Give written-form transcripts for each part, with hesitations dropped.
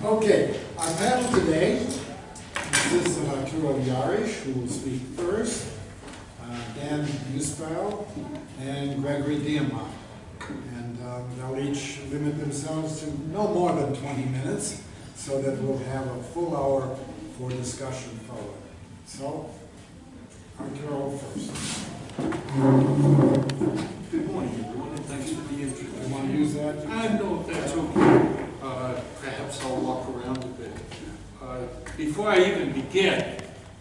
Okay, our panel today consists of Arturo Yarish, who will speak first, Dan Neuspiel, and Gregory Diamant. And they'll each limit themselves to no more than 20 minutes, so that we'll have a full hour for discussion forward. So, Arturo first. Good morning, everyone, and thanks for the intro. You want to use that? I know if that's okay. Perhaps I'll walk around a bit. Before I even begin,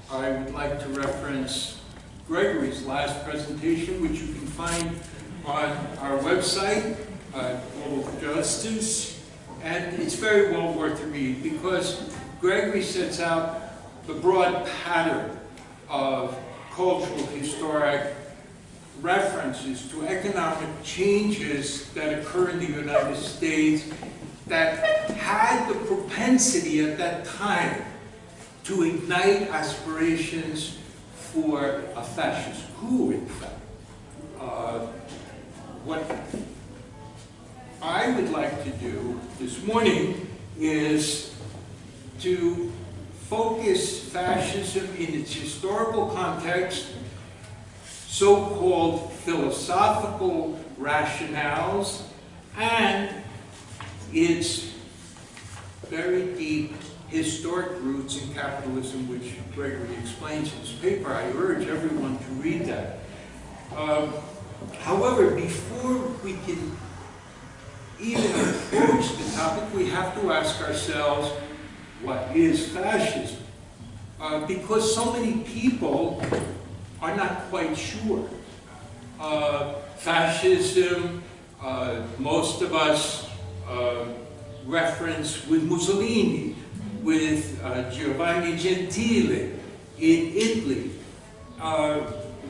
I would like to reference Gregory's last presentation, which you can find on our website, Global Justice, and it's very well worth a read because Gregory sets out the broad pattern of cultural, historic references to economic changes that occur in the United States that had the propensity at that time to ignite aspirations for a fascist coup, in fact. What I would like to do this morning is to focus fascism in its historical context, so-called philosophical rationales, and its very deep historic roots in capitalism, which Gregory explains in his paper. I urge everyone to read that. However, before we can even approach the topic, we have to ask ourselves, what is fascism? Because so many people are not quite sure. Fascism, most of us reference with Mussolini, with Giovanni Gentile in Italy,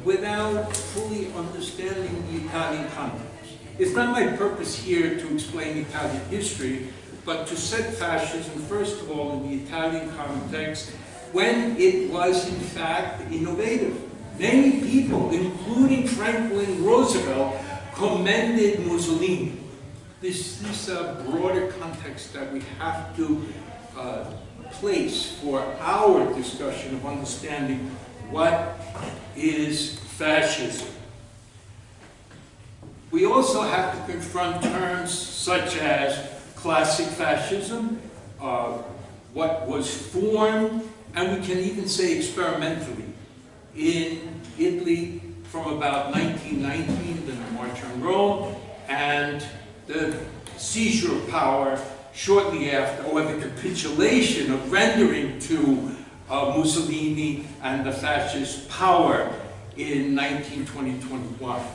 without fully understanding the Italian context. It's not my purpose here to explain Italian history, but to set fascism, first of all, in the Italian context, when it was, in fact, innovative. Many people, including Franklin Roosevelt, commended Mussolini. This is a broader context that we have to place for our discussion of understanding what is fascism. We also have to confront terms such as classic fascism, what was formed, and we can even say experimentally, in Italy from about 1919, the March on Rome, and the seizure of power shortly after, or the capitulation of rendering to Mussolini and the fascist power in 1920-21.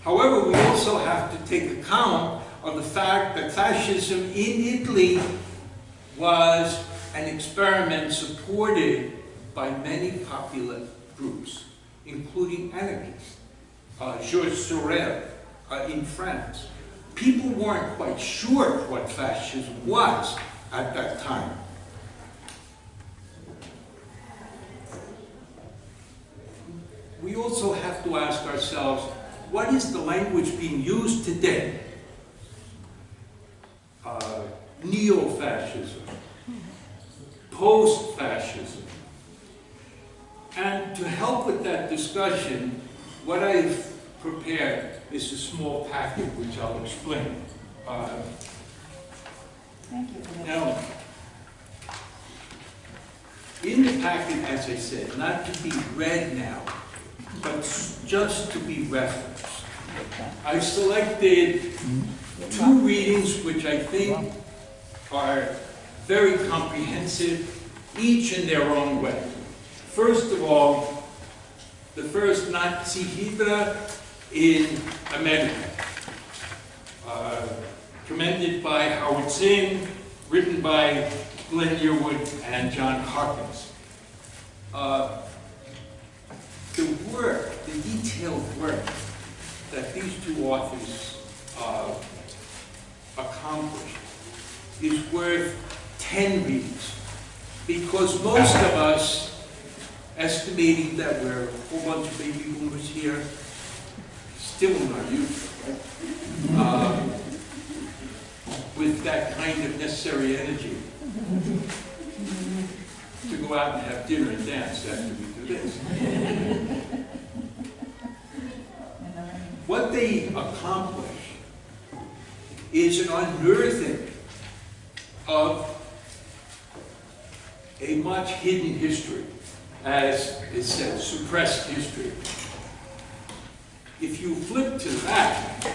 However, we also have to take account of the fact that fascism in Italy was an experiment supported by many popular groups, including anarchists, Georges Sorel in France. People weren't quite sure what fascism was at that time. We also have to ask ourselves, what is the language being used today? Neo-fascism, post-fascism. And to help with that discussion, what I've prepared is a small packet which I'll explain. Thank you. Now, in the packet, as I said, not to be read now, but just to be referenced, I selected two readings which I think are very comprehensive, each in their own way. First of all, the first Nazi Hydra in America, commended by Howard Zinn, written by Glenn Yearwood and John Hawkins. The work, the detailed work that these two authors accomplished is worth 10 readings, because most of us, estimating that we're a whole bunch of baby boomers here, still in our youth, right? With that kind of necessary energy, to go out and have dinner and dance after we do this. What they accomplish is an unearthing of a much hidden history, as it said, suppressed history. If you flip to that,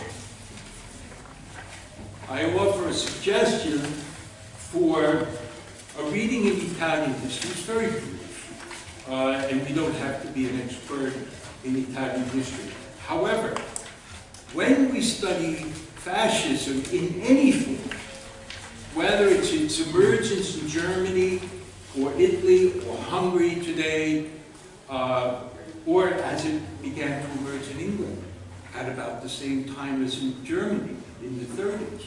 I offer a suggestion for a reading in Italian history. It's very brief, and we don't have to be an expert in Italian history. However, when we study fascism in any form, whether it's its emergence in Germany, or Italy, or Hungary today, or as it began to emerge in England at about the same time as in Germany in the 30s.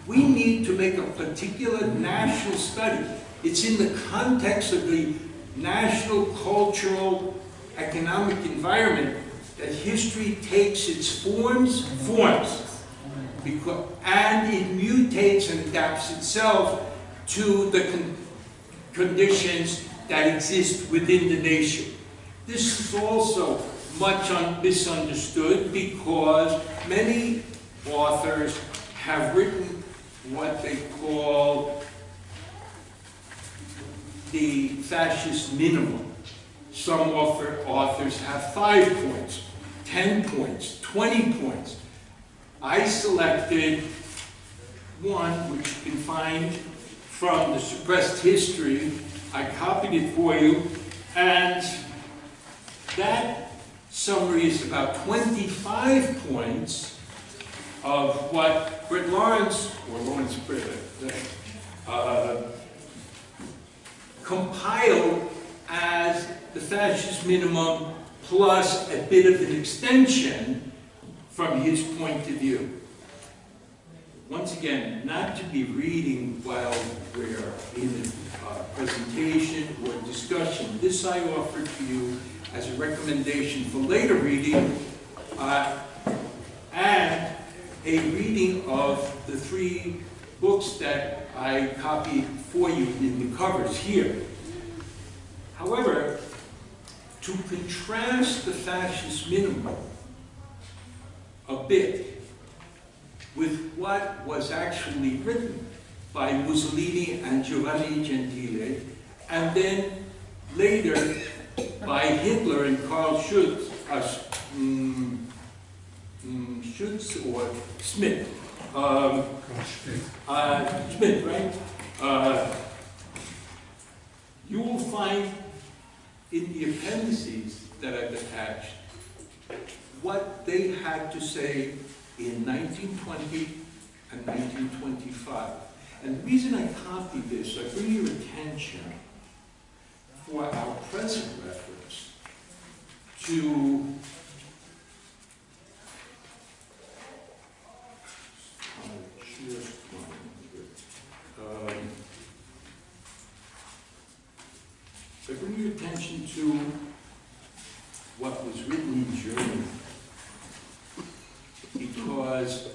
We need to make a particular national study. It's in the context of the national, cultural, economic environment that history takes its forms, and it mutates and adapts itself to the conditions that exist within the nation. This is also much misunderstood because many authors have written what they call the fascist minimum. Some authors have 5 points, 10 points, 20 points. I selected one which you can find from the suppressed history. I copied it for you, and that summary is about 25 points of what Britt Lawrence, or Lawrence Britt, compiled as the fascist minimum plus a bit of an extension from his point of view. Once again, not to be reading while we're in a presentation or discussion. This I offer to you as a recommendation for later reading, and a reading of the 3 books that I copied for you in the covers here. However, to contrast the fascist minimum a bit with what was actually written by Mussolini and Giovanni Gentile, and then later by Hitler and Karl Schutz or Schmidt. Schmidt, right? You will find in the appendices that I've attached what they had to say in 1920 and 1925. And the reason I copied this, I bring your attention for our present reference to I bring your attention to what was written in German, because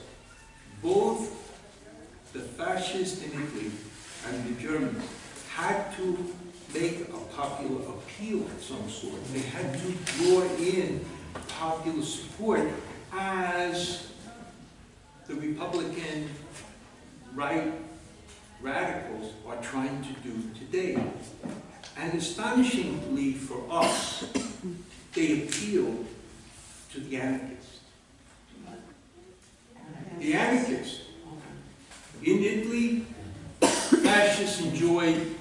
both the fascists in Italy and the Germans had to make a popular appeal of some sort. They had to draw in popular support, as the Republican right radicals are trying to do today. And astonishingly for us, they appealed to the anarchists. The anarchists. In Italy, fascists enjoyed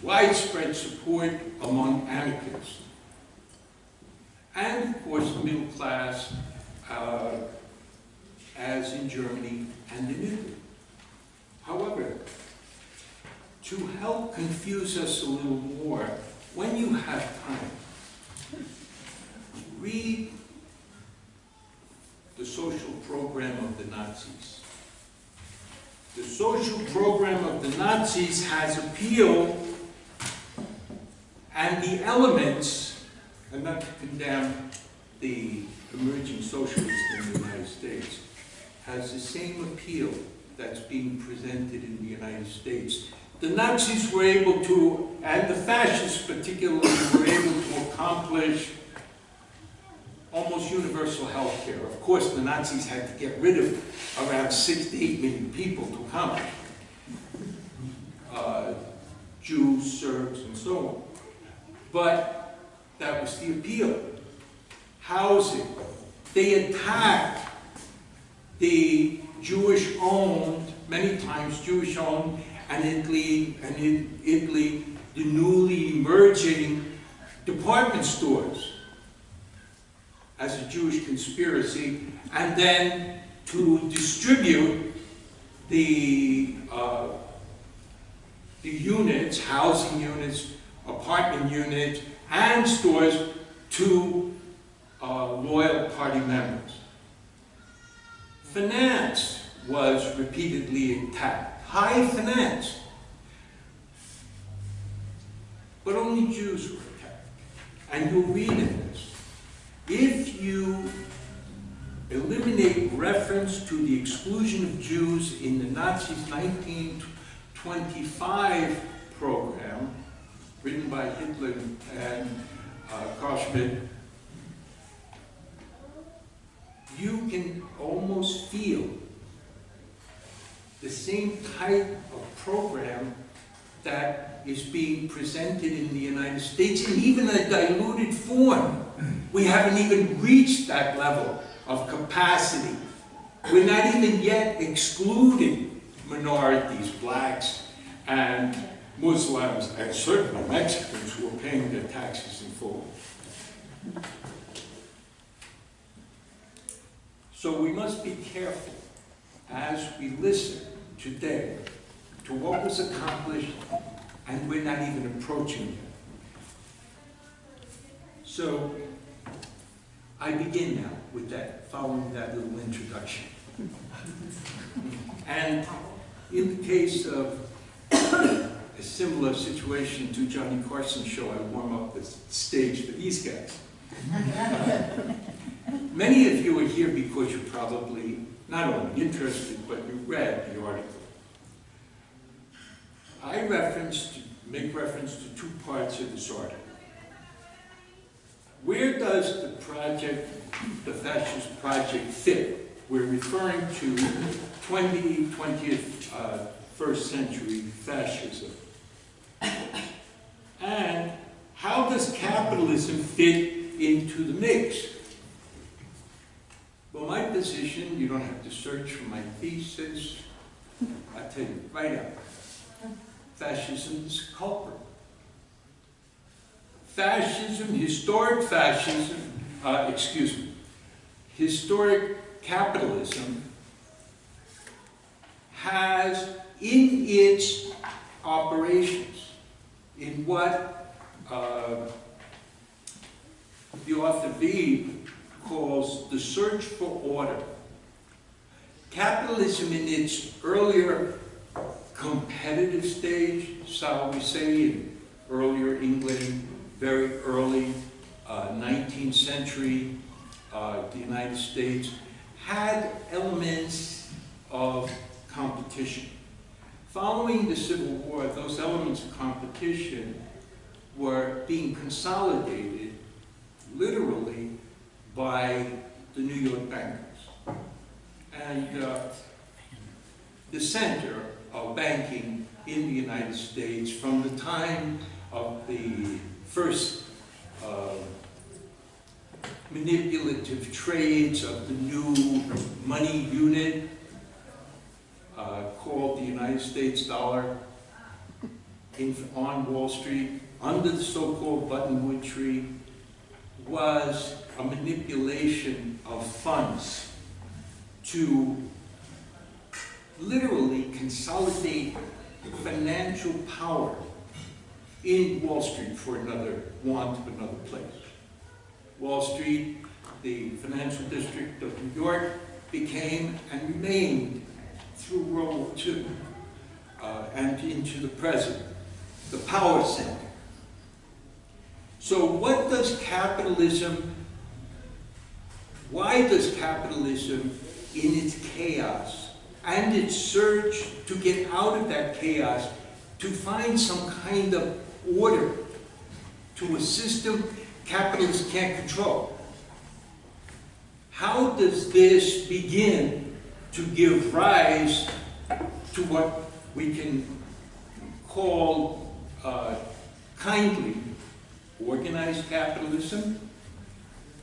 widespread support among anarchists. And of course, the middle class, as in Germany and in Italy. However, to help confuse us a little more, when you have time, read the social program of the Nazis. The social program of the Nazis has appeal, and the elements, and not to condemn the emerging socialists in the United States, has the same appeal that's being presented in the United United States. The Nazis were able to, and the fascists particularly, were able to accomplish almost universal health care. Of course, the Nazis had to get rid of around 6 to 8 million people to accomplish. Jews, Serbs, and so on. But that was the appeal. Housing. They attacked the Jewish-owned, many times Jewish-owned, and in Italy, the newly emerging department stores as a Jewish conspiracy, and then to distribute the units, housing units, apartment units, and stores to loyal party members. Finance was repeatedly attacked. High finance. But only Jews were attacked. And you'll read in this. If you eliminate reference to the exclusion of Jews in the Nazis' 1925 program, written by Hitler and Carl Schmitt, you can almost feel the same type of program that is being presented in the United States in even a diluted form. We haven't even reached that level of capacity. We're not even yet excluding minorities, blacks, and Muslims, and certainly Mexicans who are paying their taxes in full. So we must be careful as we listen today to what was accomplished, and we're not even approaching it. So I begin now with that, following that little introduction. And in the case of a similar situation to Johnny Carson's show, I warm up the stage for these guys. Many of you are here because you're probably not only interested, but you read the article. I make reference to 2 parts of this article. Where does the project, the fascist project, fit? We're referring to 20th, first century fascism. And how does capitalism fit into the mix? Well, my position, you don't have to search for my thesis, I'll tell you right out. Fascism is culprit. Fascism, historic capitalism has in its operations, in what the author Veeb calls the search for order. Capitalism in its earlier competitive stage, shall we say, in earlier England, very early 19th century, the United States, had elements of competition. Following the Civil War, those elements of competition were being consolidated, literally, by the New York bankers. And the center of banking in the United States from the time of the first manipulative trades of the new money unit called the United States dollar on Wall Street under the so-called buttonwood tree was a manipulation of funds to literally consolidate financial power in Wall Street, for want of another place. Wall Street, the financial district of New York, became and remained through World War II and into the present, the power center. So what does capitalism, why does capitalism in its chaos and its search to get out of that chaos, to find some kind of order to a system capitalists can't control. How does this begin to give rise to what we can call kindly organized capitalism,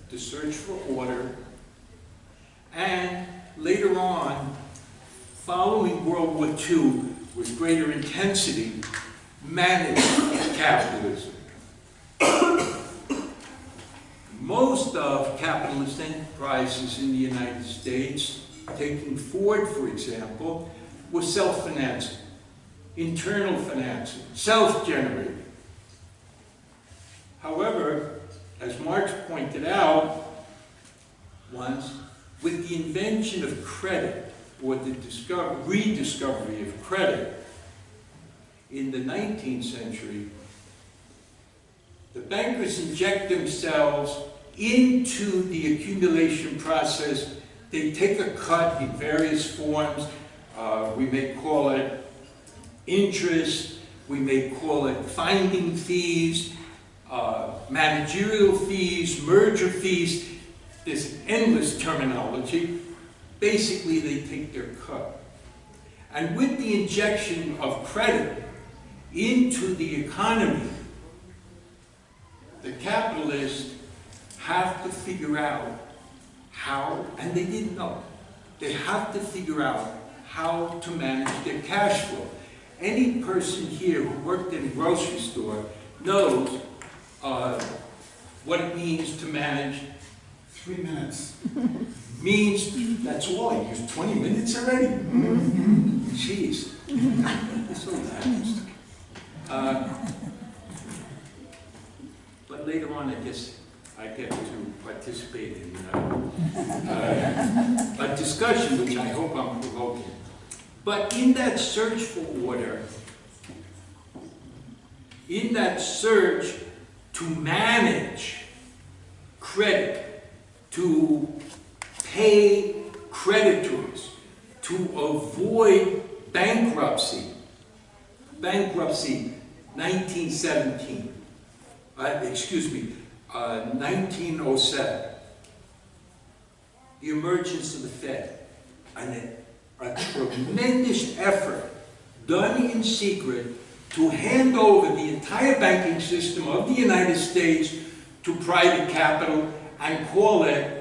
the search for order, and later on, following World War II with greater intensity, managed capitalism. Most of capitalist enterprises in the United States, taking Ford for example, was self-financing, internal financing, self-generated. However, as Marx pointed out once, with the invention of credit, or the rediscovery of credit in the 19th century, the bankers inject themselves into the accumulation process. They take a cut in various forms. We may call it interest, we may call it finding fees, managerial fees, merger fees. There's endless terminology. Basically, they take their cut. And with the injection of credit into the economy, the capitalists have to figure out how, and they didn't know, they have to figure out how to manage their cash flow. Any person here who worked in a grocery store knows what it means to manage 3 minutes. means, that's all, I used 20 minutes already? Jeez. It's so nice. But later on, I guess I get to participate in a discussion, which I hope I'm provoking. But in that search for order, in that search to manage credit, to pay creditors, to avoid bankruptcy. Bankruptcy, 1917. 1907. The emergence of the Fed. And a tremendous effort done in secret to hand over the entire banking system of the United States to private capital and call it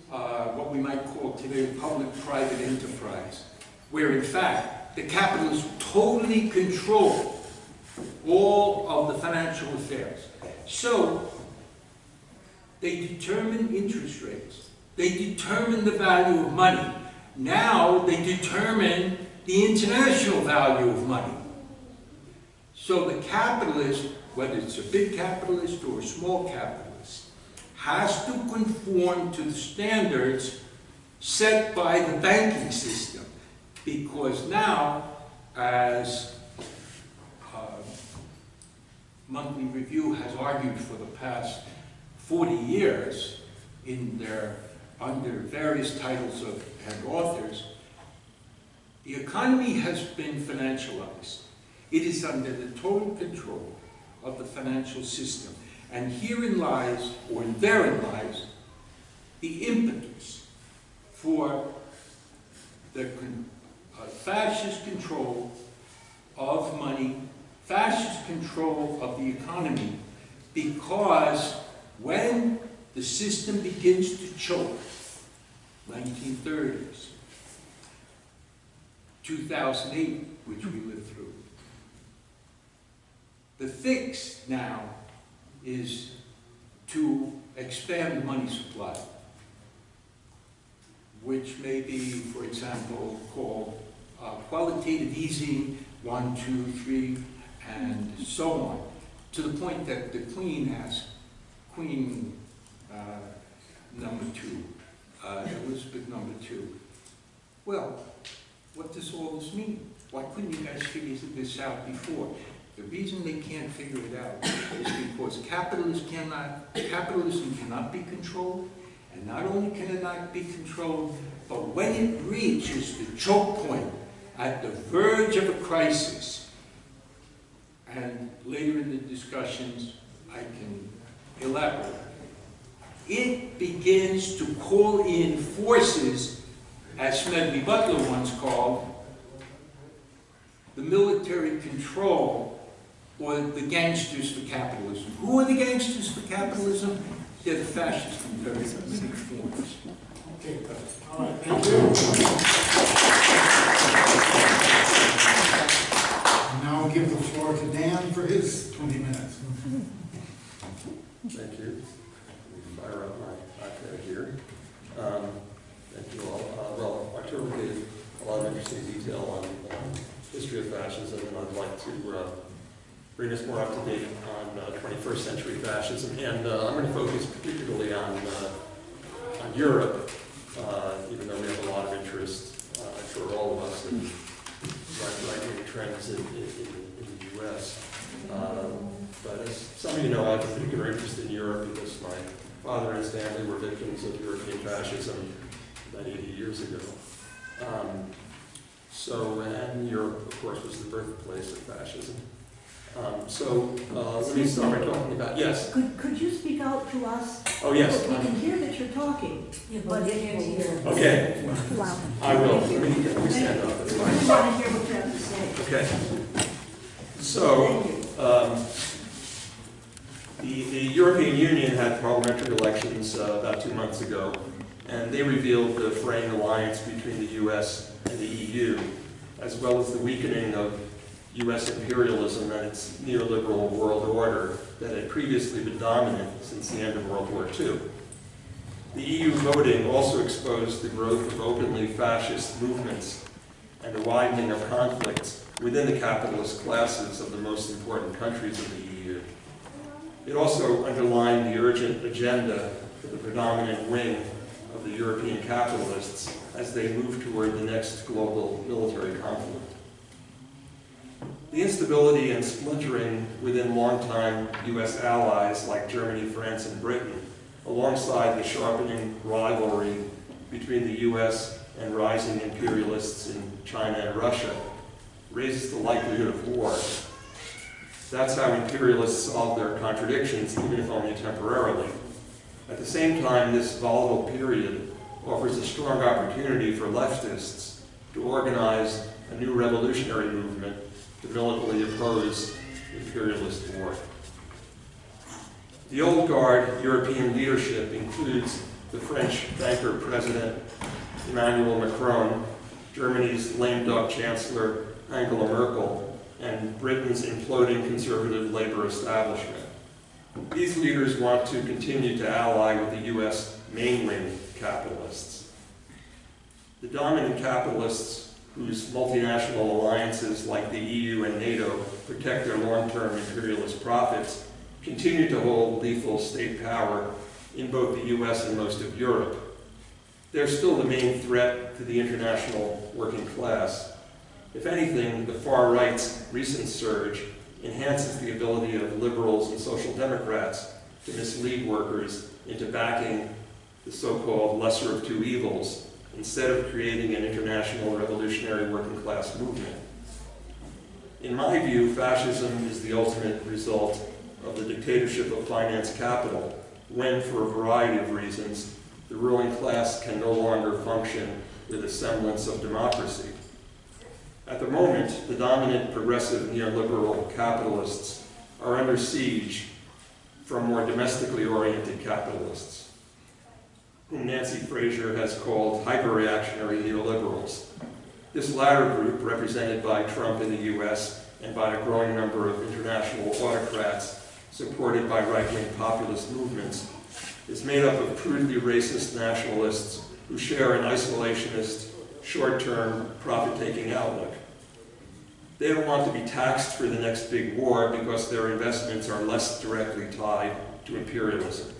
what we might call today public-private enterprise, where in fact the capitalists totally control all of the financial affairs. So they determine interest rates, they determine the value of money. Now they determine the international value of money. So the capitalist, whether it's a big capitalist or a small capitalist, has to conform to the standards set by the banking system. Because now, as Monthly Review has argued for the past 40 years under various titles and authors, the economy has been financialized. It is under the total control of the financial system. And herein lies, or therein lies, the impetus for the fascist control of money, fascist control of the economy, because when the system begins to choke, 1930s, 2008, which we lived through, the fix now is to expand the money supply, which may be, for example, called qualitative easing, 1, 2, 3, and so on, to the point that the Queen asked, Queen number 2, Elizabeth number 2, well, what does all this mean? Why couldn't you guys figure this out before? The reason they can't figure it out is because capitalism cannot be controlled, and not only can it not be controlled, But when it reaches the choke point, at the verge of a crisis, and later in the discussions I can elaborate, it begins to call in forces, as Smedley Butler once called, the military control, or the gangsters for capitalism. Who are the gangsters for capitalism? They're the fascists in very many forms. Okay, all right, thank you. Now I'll give the floor to Dan for his 20 minutes. Thank you. Fire up my iPad here. Thank you all. Well, Arturo gave a lot of interesting detail on history of fascism, and I'd like to bring us more up to date on 21st century fascism. And I'm going to focus particularly on Europe, even though we have a lot of interest, for all of us, in right-wing trends in the U.S. But as some of you know, I have a particular interest in Europe because my father and his family were victims of European fascism about 80 years ago. And Europe, of course, was the birthplace of fascism. Let me start by talking about, yes? Could you speak out to us? Oh, yes. We can hear that you're talking. Yeah, but they can't hear. Okay. Wow. I will. Let me stand up. That's I fine. just want to hear what you have to say. Okay. So, the European Union had parliamentary elections about 2 months ago, and they revealed the fraying alliance between the U.S. and the EU, as well as the weakening of U.S. imperialism and its neoliberal world order that had previously been dominant since the end of World War II. The EU voting also exposed the growth of openly fascist movements and the widening of conflicts within the capitalist classes of the most important countries of the EU. It also underlined the urgent agenda for the predominant wing of the European capitalists as they move toward the next global military conflict. The instability and splintering within longtime U.S. allies like Germany, France, and Britain, alongside the sharpening rivalry between the U.S. and rising imperialists in China and Russia, raises the likelihood of war. That's how imperialists solve their contradictions, even if only temporarily. At the same time, this volatile period offers a strong opportunity for leftists to organize a new revolutionary movement to militantly oppose imperialist war. The old guard European leadership includes the French banker president Emmanuel Macron, Germany's lame duck chancellor Angela Merkel, and Britain's imploding conservative labor establishment. These leaders want to continue to ally with the U.S. mainline capitalists. The dominant capitalists, whose multinational alliances like the EU and NATO protect their long-term imperialist profits, continue to hold lethal state power in both the US and most of Europe. They're still the main threat to the international working class. If anything, the far right's recent surge enhances the ability of liberals and social democrats to mislead workers into backing the so-called lesser of two evils, instead of creating an international revolutionary working class movement. In my view, fascism is the ultimate result of the dictatorship of finance capital, when, for a variety of reasons, the ruling class can no longer function with a semblance of democracy. At the moment, the dominant progressive neoliberal capitalists are under siege from more domestically oriented capitalists, whom Nancy Fraser has called hyper-reactionary neoliberals. This latter group, represented by Trump in the US and by a growing number of international autocrats supported by right-wing populist movements, is made up of crudely racist nationalists who share an isolationist, short-term, profit-taking outlook. They don't want to be taxed for the next big war because their investments are less directly tied to imperialism.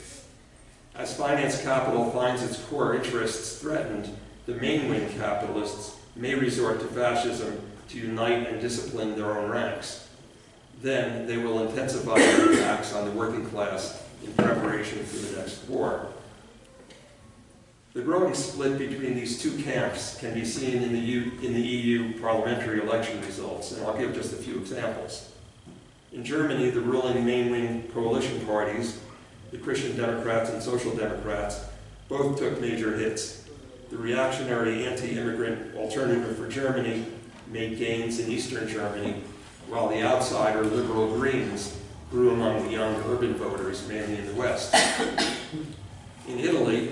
As finance capital finds its core interests threatened, the mainwing capitalists may resort to fascism to unite and discipline their own ranks. Then they will intensify their attacks on the working class in preparation for the next war. The growing split between these two camps can be seen in the EU parliamentary election results, and I'll give just a few examples. In Germany, the ruling main-wing coalition parties, the Christian Democrats and Social Democrats, both took major hits. The reactionary anti-immigrant Alternative for Germany made gains in Eastern Germany, while the outsider liberal Greens grew among the young urban voters, mainly in the West. In Italy,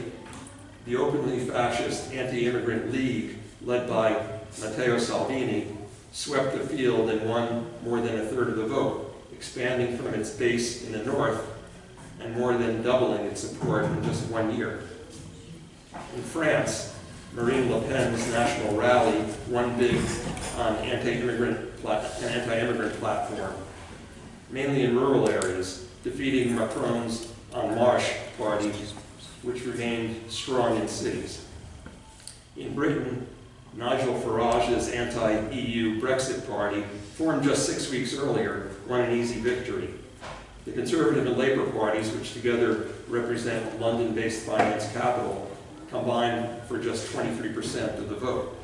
the openly fascist anti-immigrant League, led by Matteo Salvini, swept the field and won more than a third of the vote, expanding from its base in the north and more than doubling its support in just 1 year. In France, Marine Le Pen's National Rally won big on an anti-immigrant platform, mainly in rural areas, defeating Macron's En Marche party, which remained strong in cities. In Britain, Nigel Farage's anti-EU Brexit party, formed just 6 weeks earlier, won an easy victory. The Conservative and Labour parties, which together represent London-based finance capital, combined for just 23% of the vote.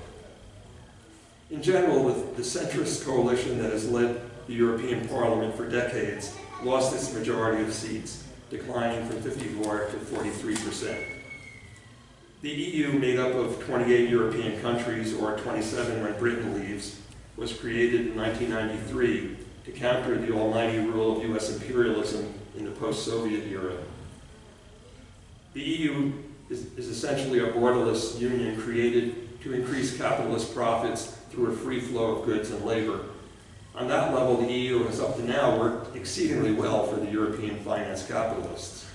In general, the centrist coalition that has led the European Parliament for decades lost its majority of seats, declining from 54 to 43%. The EU, made up of 28 European countries, or 27 when Britain leaves, was created in 1993 to counter the almighty rule of US imperialism in the post-Soviet era. The EU is essentially a borderless union created to increase capitalist profits through a free flow of goods and labor. On that level, the EU has up to now worked exceedingly well for the European finance capitalists.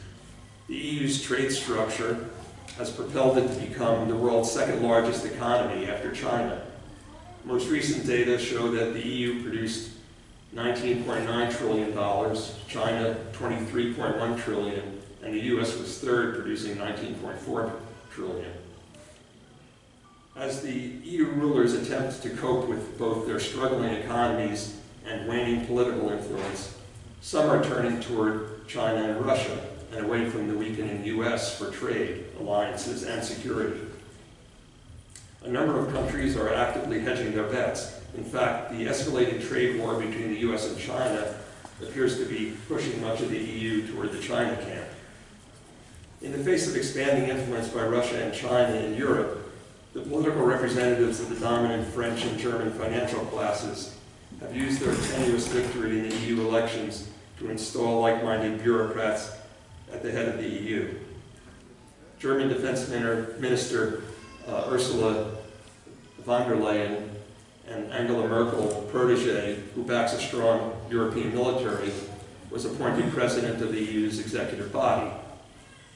The EU's trade structure has propelled it to become the world's second largest economy after China. Most recent data show that the EU produced $19.9 trillion, China $23.1 trillion, and the US was third, producing $19.4 trillion. As the EU rulers attempt to cope with both their struggling economies and waning political influence, some are turning toward China and Russia and away from the weakening US for trade, alliances, and security. A number of countries are actively hedging their bets. In fact, the escalating trade war between the US and China appears to be pushing much of the EU toward the China camp. In the face of expanding influence by Russia and China in Europe, the political representatives of the dominant French and German financial classes have used their tenuous victory in the EU elections to install like-minded bureaucrats at the head of the EU. German Defense Minister Ursula von der Leyen and Angela Merkel, protege, who backs a strong European military, was appointed president of the EU's executive body.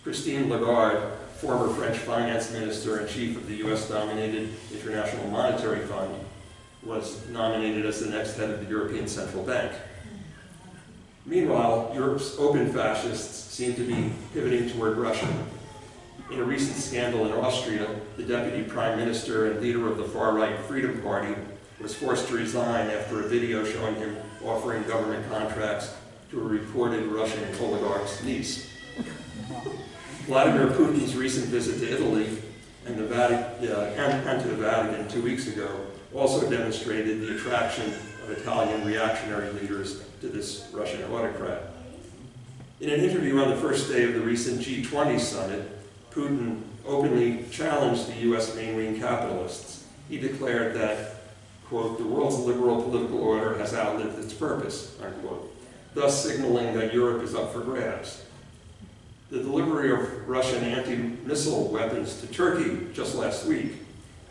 Christine Lagarde, former French finance minister and chief of the US-dominated International Monetary Fund, was nominated as the next head of the European Central Bank. Meanwhile, Europe's open fascists seem to be pivoting toward Russia. In a recent scandal in Austria, the deputy prime minister and leader of the far-right Freedom Party was forced to resign after a video showing him offering government contracts to a reported Russian oligarch's niece. Vladimir Putin's recent visit to Italy and to the Vatican 2 weeks ago also demonstrated the attraction of Italian reactionary leaders to this Russian autocrat. In an interview on the first day of the recent G20 summit, Putin openly challenged the US main-wing capitalists. He declared that, quote, the world's liberal political order has outlived its purpose, unquote, thus signaling that Europe is up for grabs. The delivery of Russian anti-missile weapons to Turkey just last week,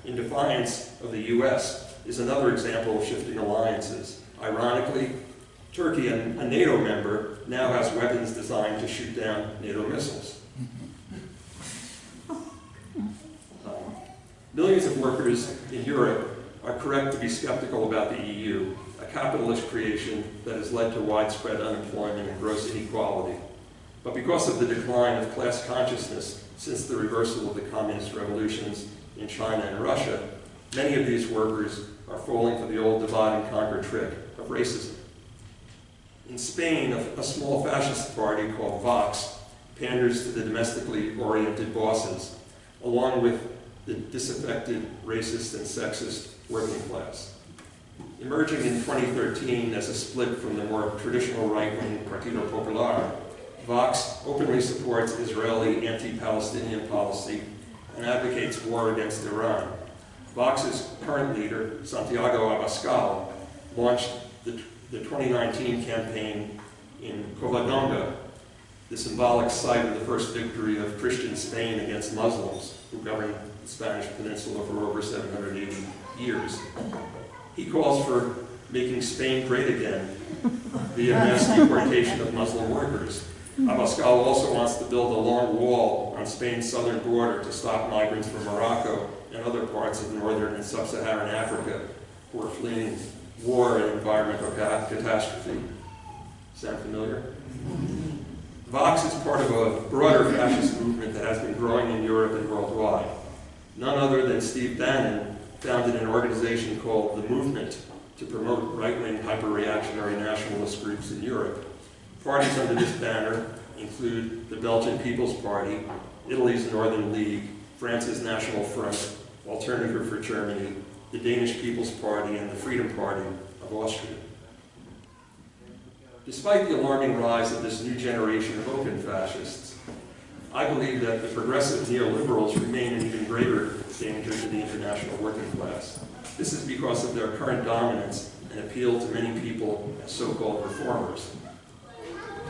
in defiance of the US, is another example of shifting alliances. Ironically, Turkey, a NATO member, now has weapons designed to shoot down NATO missiles. Millions of workers in Europe are correct to be skeptical about the EU, a capitalist creation that has led to widespread unemployment and gross inequality. But because of the decline of class consciousness since the reversal of the communist revolutions in China and Russia, many of these workers are falling for the old divide and conquer trick of racism. In Spain, a small fascist party called Vox panders to the domestically oriented bosses, along with the disaffected, racist, and sexist working class. Emerging in 2013 as a split from the more traditional right-wing Partido Popular, Vox openly supports Israeli anti-Palestinian policy and advocates war against Iran. Vox's current leader, Santiago Abascal, launched the 2019 campaign in Covadonga, the symbolic site of the first victory of Christian Spain against Muslims who governed the Spanish Peninsula for over 780 years. He calls for making Spain great again via mass deportation of Muslim workers. Abascal also wants to build a long wall on Spain's southern border to stop migrants from Morocco and other parts of northern and sub-Saharan Africa who are fleeing war and environmental catastrophe. Sound familiar? Vox is part of a broader fascist movement that has been growing in Europe and worldwide. None other than Steve Bannon founded an organization called The Movement to promote right-wing hyper-reactionary nationalist groups in Europe. Parties under this banner include the Belgian People's Party, Italy's Northern League, France's National Front, Alternative for Germany, the Danish People's Party, and the Freedom Party of Austria. Despite the alarming rise of this new generation of open fascists, I believe that the progressive neoliberals remain an even greater danger to the international working class. This is because of their current dominance and appeal to many people as so-called reformers.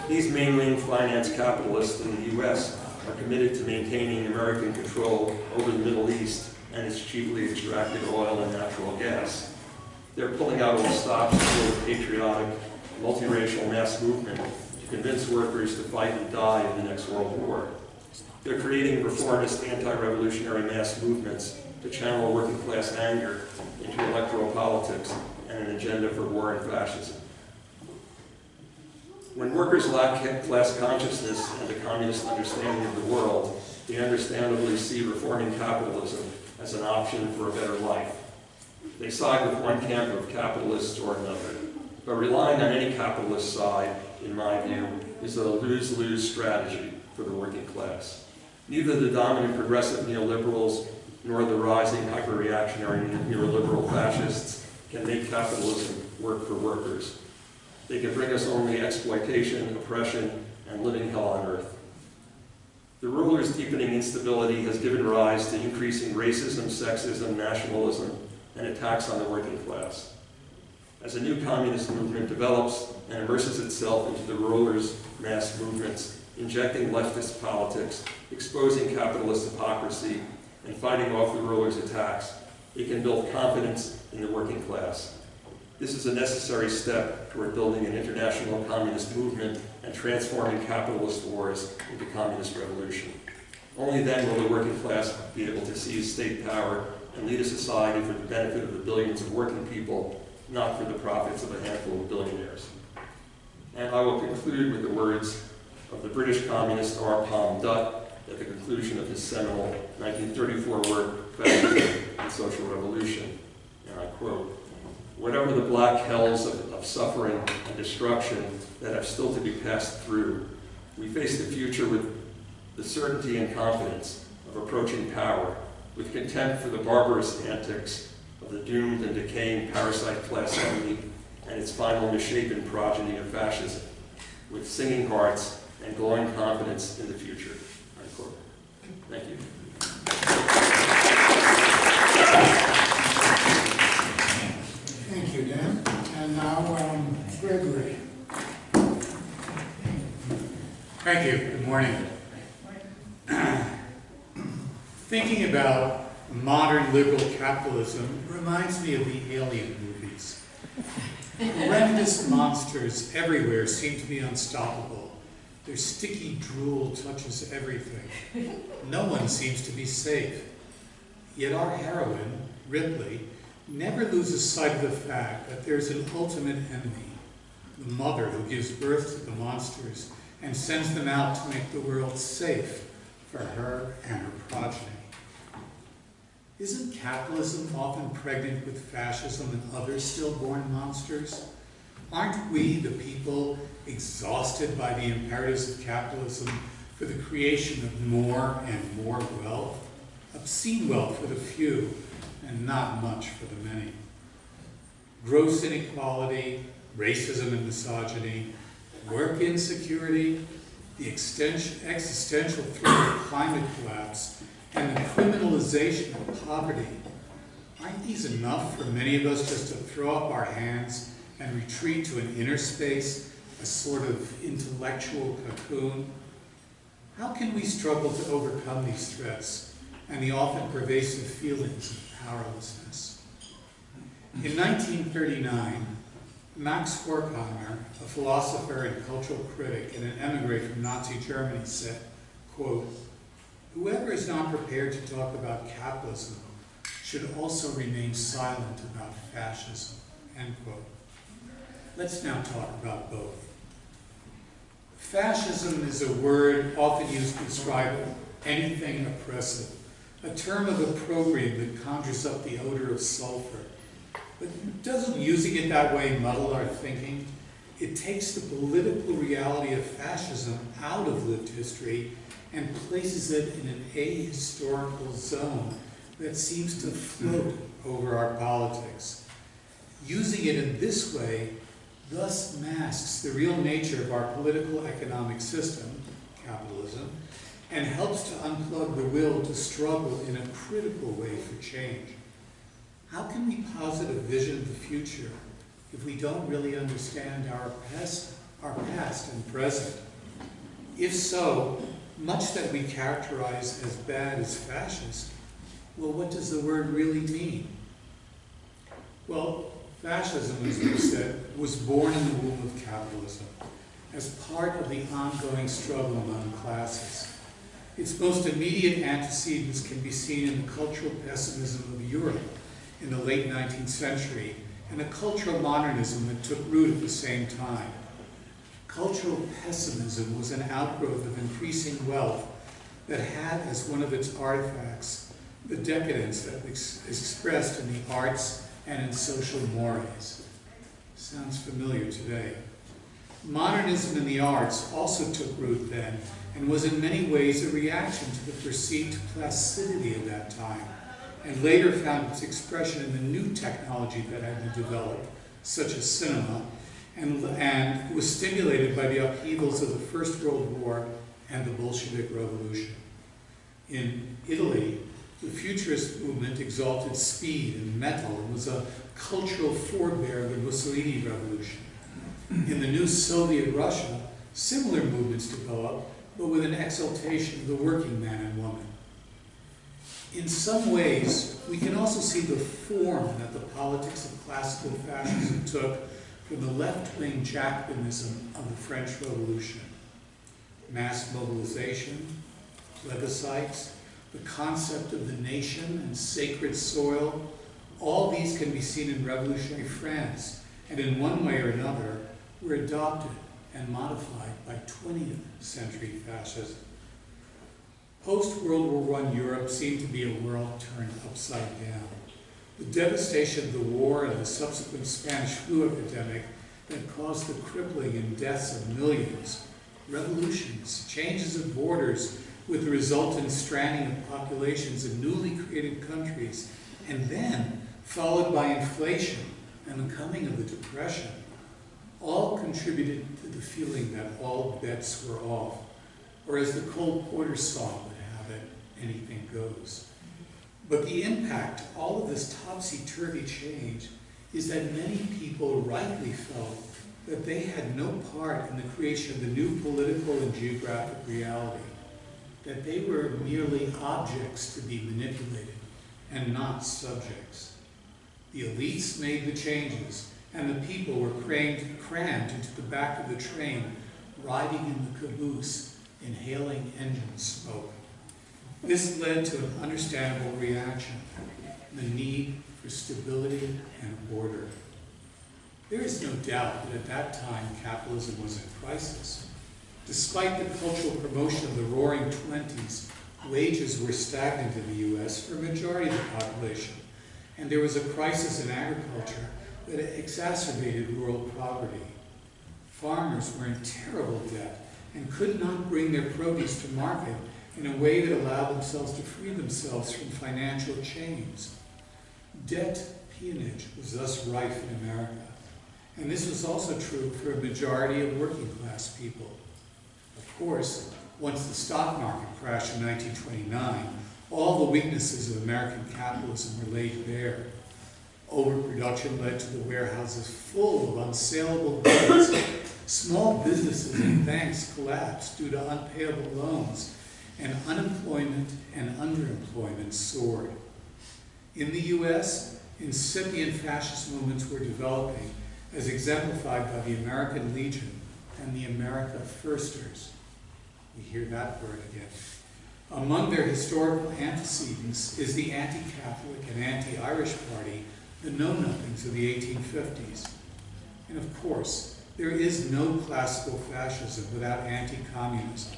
These mainline finance capitalists in the U.S. are committed to maintaining American control over the Middle East and its cheaply extracted oil and natural gas. They're pulling out all stops to build a patriotic, multiracial mass movement to convince workers to fight and die in the next world war. They're creating reformist anti-revolutionary mass movements to channel working class anger into electoral politics and an agenda for war and fascism. When workers lack class consciousness and a communist understanding of the world, they understandably see reforming capitalism as an option for a better life. They side with one camp of capitalists or another. But relying on any capitalist side, in my view, is a lose-lose strategy for the working class. Neither the dominant progressive neoliberals nor the rising hyper-reactionary neoliberal fascists can make capitalism work for workers. They can bring us only exploitation, oppression, and living hell on earth. The rulers' deepening instability has given rise to increasing racism, sexism, nationalism, and attacks on the working class. As a new communist movement develops and immerses itself into the rulers' mass movements, injecting leftist politics, exposing capitalist hypocrisy, and fighting off the rulers' attacks, it can build confidence in the working class. This is a necessary step toward building an international communist movement and transforming capitalist wars into communist revolution. Only then will the working class be able to seize state power and lead a society for the benefit of the billions of working people, not for the profits of a handful of billionaires. And I will conclude with the words of the British communist R. Palm Dutt at the conclusion of his seminal 1934 work, Fascism and Social Revolution, and I quote, "Whatever the black hells of suffering and destruction that have still to be passed through, we face the future with the certainty and confidence of approaching power, with contempt for the barbarous antics of the doomed and decaying parasite class enemy and its final misshapen progeny of fascism, with singing hearts and glowing confidence in the future." Unquote. Thank you. Thank you, Dan. And now, Gregory. Thank you. Good morning. Thinking about modern liberal capitalism reminds me of the Alien movies. Horrendous monsters everywhere seem to be unstoppable. Their sticky drool touches everything. No one seems to be safe. Yet our heroine, Ripley, never loses sight of the fact that there's an ultimate enemy, the mother who gives birth to the monsters and sends them out to make the world safe for her and her progeny. Isn't capitalism often pregnant with fascism and other stillborn monsters? Aren't we, the people, exhausted by the imperatives of capitalism for the creation of more and more wealth? obscene wealth for the few and not much for the many. Gross inequality, racism and misogyny, work insecurity, the existential threat of climate collapse, and the criminalization of poverty. Aren't these enough for many of us just to throw up our hands and retreat to an inner space, a sort of intellectual cocoon? How can we struggle to overcome these threats and the often pervasive feelings of powerlessness? In 1939, Max Horkheimer, a philosopher and cultural critic and an emigre from Nazi Germany, said, quote, "Whoever is not prepared to talk about capitalism should also remain silent about fascism," end quote. Let's now talk about both. Fascism is a word often used to describe anything oppressive, a term of opprobrium that conjures up the odor of sulfur. But doesn't using it that way muddle our thinking? It takes the political reality of fascism out of lived history and places it in an ahistorical zone that seems to float over our politics. Using it in this way thus masks the real nature of our political economic system, capitalism, and helps to unplug the will to struggle in a critical way for change. How can we posit a vision of the future if we don't really understand our past and present? If so, much that we characterize as bad as fascist, well, what does the word really mean? Well, fascism, as we said, was born in the womb of capitalism as part of the ongoing struggle among classes. Its most immediate antecedents can be seen in the cultural pessimism of Europe in the late 19th century and a cultural modernism that took root at the same time. Cultural pessimism was an outgrowth of increasing wealth that had as one of its artifacts the decadence that is expressed in the arts and in social mores. Sounds familiar today. Modernism in the arts also took root then and was in many ways a reaction to the perceived placidity of that time, and later found its expression in the new technology that had been developed, such as cinema, and was stimulated by the upheavals of the First World War and the Bolshevik Revolution. In Italy, the futurist movement exalted speed and metal and was a cultural forebear of the Mussolini Revolution. In the new Soviet Russia, similar movements developed, but with an exaltation of the working man and woman. In some ways, we can also see the form that the politics of classical fascism took from the left-wing Jacobinism of the French Revolution. Mass mobilization, plebiscites, the concept of the nation and sacred soil, all these can be seen in revolutionary France, and in one way or another were adopted and modified by 20th century fascism. Post-World War I Europe seemed to be a world turned upside down. The devastation of the war and the subsequent Spanish flu epidemic that caused the crippling and deaths of millions, revolutions, changes of borders with the resultant stranding of populations in newly created countries, and then followed by inflation and the coming of the Depression, all contributed to the feeling that all bets were off, or as the Cole Porter song would have it, anything goes. But the impact, all of this topsy-turvy change, is that many people rightly felt that they had no part in the creation of the new political and geographic reality, that they were merely objects to be manipulated and not subjects. The elites made the changes, and the people were crammed into the back of the train, riding in the caboose, inhaling engine smoke. This led to an understandable reaction, the need for stability and order. There is no doubt that at that time capitalism was in crisis. Despite the cultural promotion of the Roaring '20s, wages were stagnant in the US for a majority of the population, and there was a crisis in agriculture that exacerbated rural poverty. Farmers were in terrible debt and could not bring their produce to market in a way that allowed themselves to free themselves from financial chains. Debt peonage was thus rife in America, and this was also true for a majority of working class people. Of course, once the stock market crashed in 1929, all the weaknesses of American capitalism were laid bare. Overproduction led to the warehouses full of unsaleable goods. Small businesses and banks collapsed due to unpayable loans, and unemployment and underemployment soared. In the US, incipient fascist movements were developing, as exemplified by the American Legion and the America Firsters. We hear that word again. Among their historical antecedents is the anti-Catholic and anti-Irish party, the Know-Nothings of the 1850s. And of course, there is no classical fascism without anti-communism.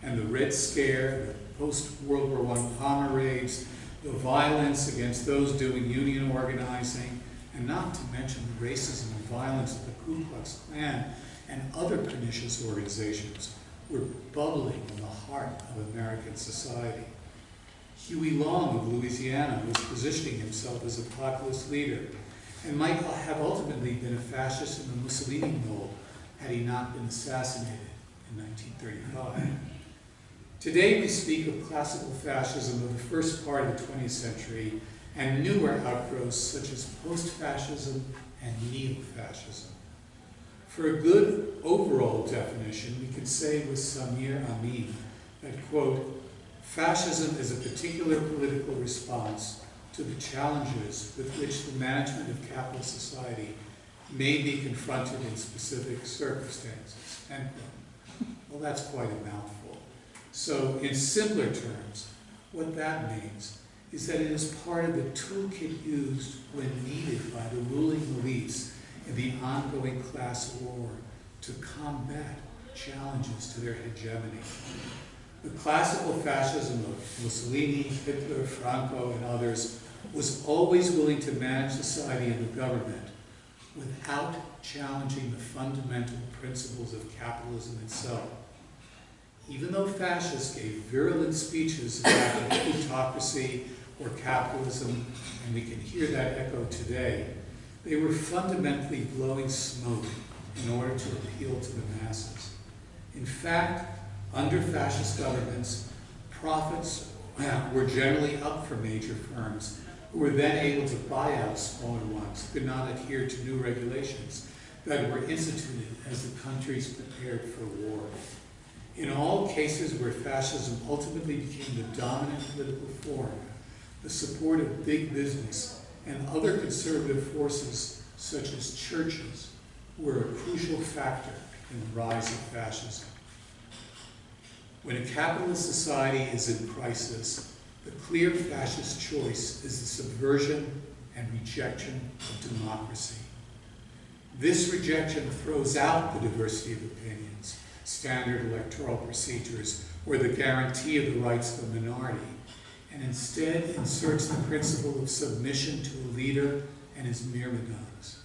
And the Red Scare, the post-World War I bomber raids, the violence against those doing union organizing, and not to mention the racism and violence of the Ku Klux Klan and other pernicious organizations were bubbling in the heart of American society. Huey Long of Louisiana was positioning himself as a populist leader and might have ultimately been a fascist in the Mussolini mold had he not been assassinated in 1935. Today we speak of classical fascism of the first part of the 20th century and newer outgrowths such as post-fascism and neo-fascism. For a good overall definition, we could say with Samir Amin that, quote, fascism is a particular political response to the challenges with which the management of capitalist society may be confronted in specific circumstances, end quote. Well, that's quite a mouthful. So in simpler terms, what that means is that it is part of the toolkit used when needed by the ruling elites in the ongoing class war to combat challenges to their hegemony. The classical fascism of Mussolini, Hitler, Franco, and others was always willing to manage society and the government without challenging the fundamental principles of capitalism itself. Even though fascists gave virulent speeches about plutocracy or capitalism, and we can hear that echo today, they were fundamentally blowing smoke in order to appeal to the masses. In fact, under fascist governments, profits were generally up for major firms who were then able to buy out smaller ones who could not adhere to new regulations that were instituted as the countries prepared for war. In all cases where fascism ultimately became the dominant political form, the support of big business and other conservative forces, such as churches, were a crucial factor in the rise of fascism. When a capitalist society is in crisis, the clear fascist choice is the subversion and rejection of democracy. This rejection throws out the diversity of opinions, standard electoral procedures, or the guarantee of the rights of the minority, and instead inserts the principle of submission to a leader and his myrmidons.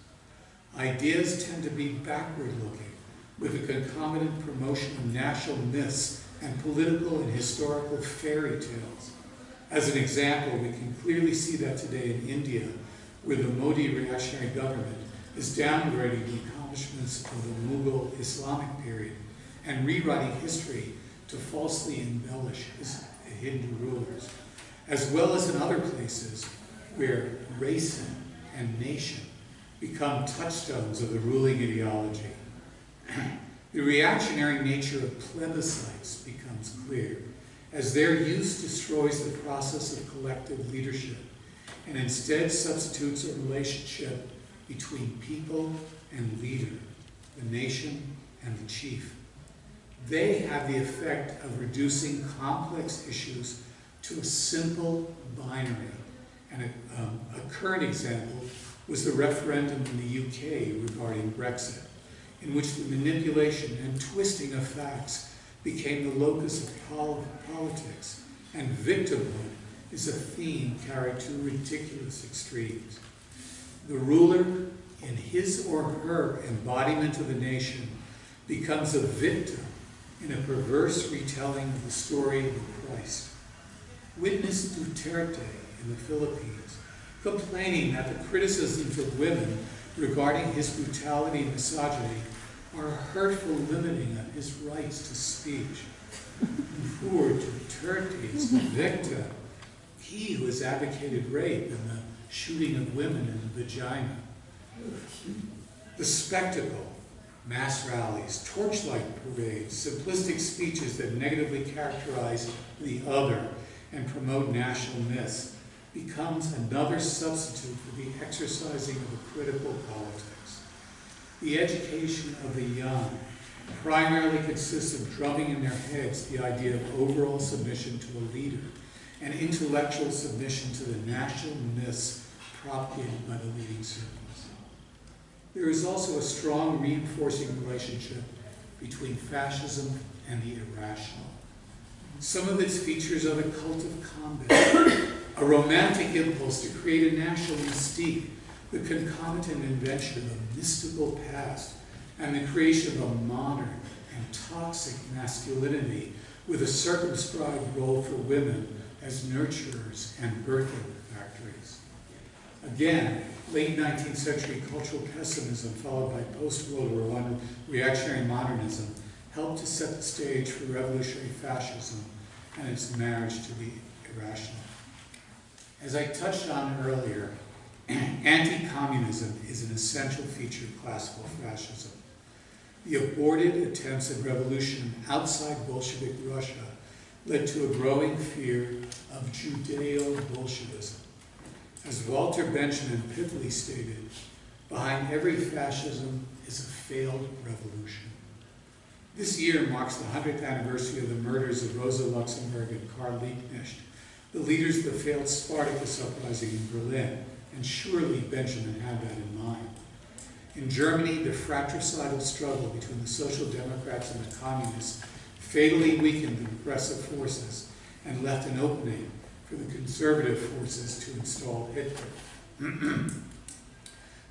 Ideas tend to be backward-looking, with a concomitant promotion of national myths and political and historical fairy tales. As an example, we can clearly see that today in India, where the Modi reactionary government is downgrading the accomplishments of the Mughal Islamic period and rewriting history to falsely embellish Hindu rulers, as well as in other places where race and nation become touchstones of the ruling ideology. The reactionary nature of plebiscites becomes clear, as their use destroys the process of collective leadership and instead substitutes a relationship between people and leader, the nation and the chief. They have the effect of reducing complex issues to a simple binary. And a current example was the referendum in the UK regarding Brexit, in which the manipulation and twisting of facts became the locus of politics, and victimhood is a theme carried to ridiculous extremes. The ruler, in his or her embodiment of the nation, becomes a victim in a perverse retelling of the story of the Christ. Witness Duterte in the Philippines, complaining that the criticisms of women regarding his brutality and misogyny are a hurtful limiting of his rights to speech. And poor Duterte is the victim, he who has advocated rape and the shooting of women in the vagina. The spectacle, mass rallies, torchlight parades, simplistic speeches that negatively characterize the other and promote national myths, becomes another substitute for the exercising of a critical politics. The education of the young primarily consists of drumming in their heads the idea of overall submission to a leader and intellectual submission to the national myths propagated by the leading circles. There is also a strong reinforcing relationship between fascism and the irrational. Some of its features are the cult of combat, a romantic impulse to create a national mystique, the concomitant invention of a mystical past, and the creation of a modern and toxic masculinity with a circumscribed role for women as nurturers and birthing factories. Again, late 19th century cultural pessimism followed by post-World War I reactionary modernism helped to set the stage for revolutionary fascism and its marriage to the irrational. As I touched on earlier, anti-communism is an essential feature of classical fascism. The aborted attempts at revolution outside Bolshevik Russia led to a growing fear of Judeo-Bolshevism. As Walter Benjamin pithily stated, behind every fascism is a failed revolution. This year marks the 100th anniversary of the murders of Rosa Luxemburg and Karl Liebknecht, the leaders of the failed Spartacus uprising in Berlin, and surely Benjamin had that in mind. In Germany, the fratricidal struggle between the Social Democrats and the Communists fatally weakened the repressive forces and left an opening for the conservative forces to install Hitler.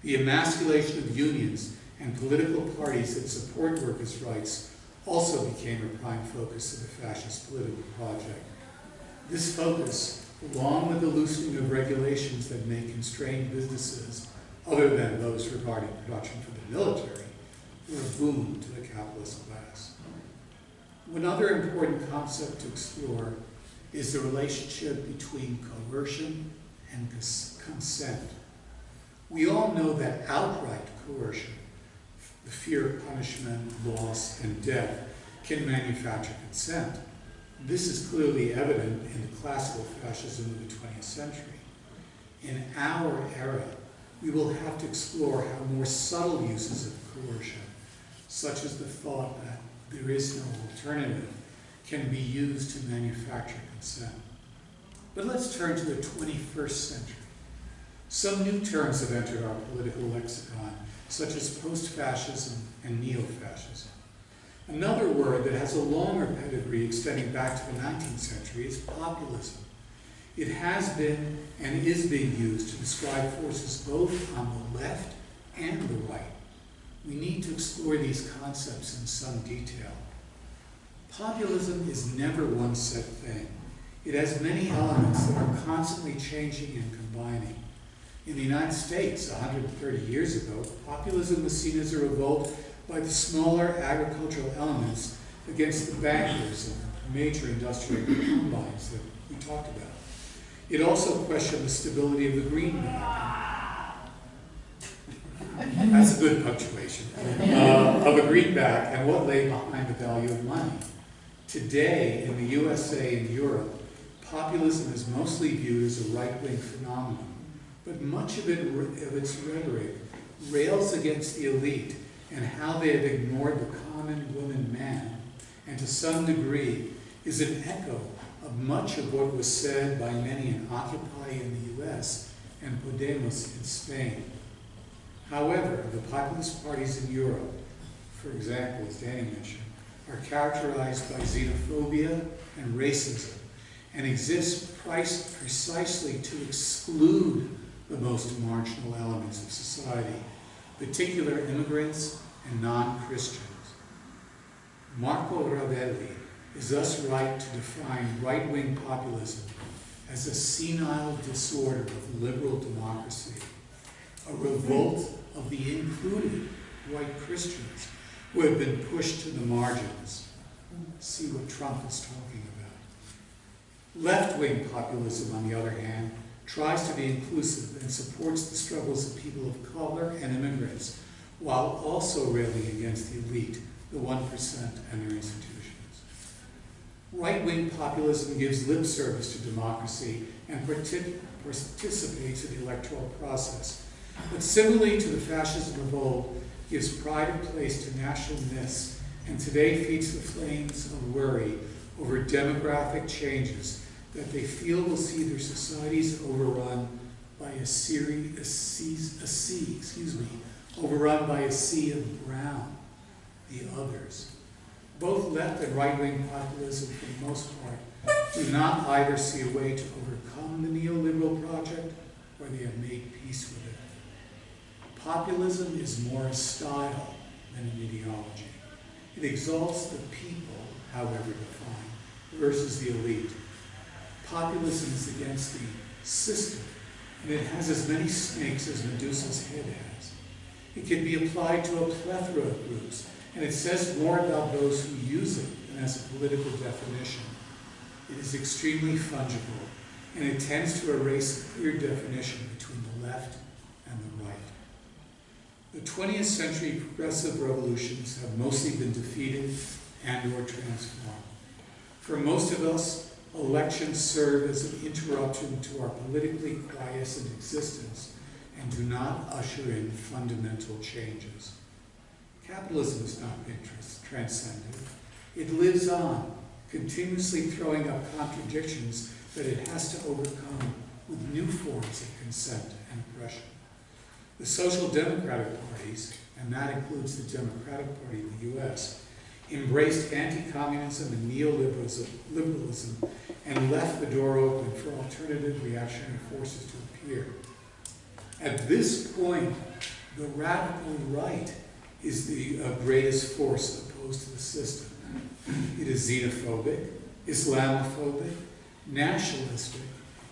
The emasculation of unions and political parties that support workers' rights also became a prime focus of the fascist political project. This focus, along with the loosening of regulations that may constrain businesses other than those regarding production for the military, were a boon to the capitalist class. One other important concept to explore is the relationship between coercion and consent. We all know that outright coercion, the fear of punishment, loss, and death, can manufacture consent. This is clearly evident in the classical fascism of the 20th century. In our era, we will have to explore how more subtle uses of coercion, such as the thought that there is no alternative, can be used to manufacture consent. But let's turn to the 21st century. Some new terms have entered our political lexicon, such as post-fascism and neo-fascism. Another word that has a longer pedigree extending back to the 19th century is populism. It has been and is being used to describe forces both on the left and the right. We need to explore these concepts in some detail. Populism is never one set thing. It has many elements that are constantly changing and combining. In the United States, 130 years ago, populism was seen as a revolt by the smaller agricultural elements against the bankers and major industrial combines that we talked about. It also questioned the stability of the greenback. That's a good punctuation. Of a greenback and what lay behind the value of money. Today, in the USA and Europe, populism is mostly viewed as a right-wing phenomenon, but much of its rhetoric rails against the elite and how they have ignored the common woman man, and to some degree is an echo of much of what was said by many in Occupy in the US and Podemos in Spain. However, the populist parties in Europe, for example, as Danny mentioned, are characterized by xenophobia and racism and exist precisely to exclude the most marginal elements of society, particular immigrants and non-Christians. Marco Ravelli is thus right to define right-wing populism as a senile disorder of liberal democracy, a revolt of the included white Christians who have been pushed to the margins. See what Trump is talking about. Left-wing populism, on the other hand, tries to be inclusive and supports the struggles of people of color and immigrants, while also railing against the elite, the 1% and their institutions. Right-wing populism gives lip service to democracy and participates in the electoral process, but similarly to the fascism of old, gives pride of place to national myths, and today feeds the flames of worry over demographic changes that they feel will see their societies overrun by a sea of brown, the others. Both left and right-wing populism, for the most part, do not either see a way to overcome the neoliberal project, or they have made peace with it. Populism is more a style than an ideology. It exalts the people, however defined, versus the elite. Populism is against the system, and it has as many snakes as Medusa's head has. It can be applied to a plethora of groups, and it says more about those who use it than as a political definition. It is extremely fungible, and it tends to erase a clear definition between the left and the right. The 20th century progressive revolutions have mostly been defeated and or transformed. For most of us, elections serve as an interruption to our politically quiescent existence and do not usher in fundamental changes. Capitalism has not been transcended. It lives on, continuously throwing up contradictions that it has to overcome with new forms of consent and oppression. The social democratic parties, and that includes the Democratic Party in the US, embraced anti-communism and neoliberalism and left the door open for alternative reactionary forces to appear. At this point, the radical right is the greatest force opposed to the system. It is xenophobic, Islamophobic, nationalistic,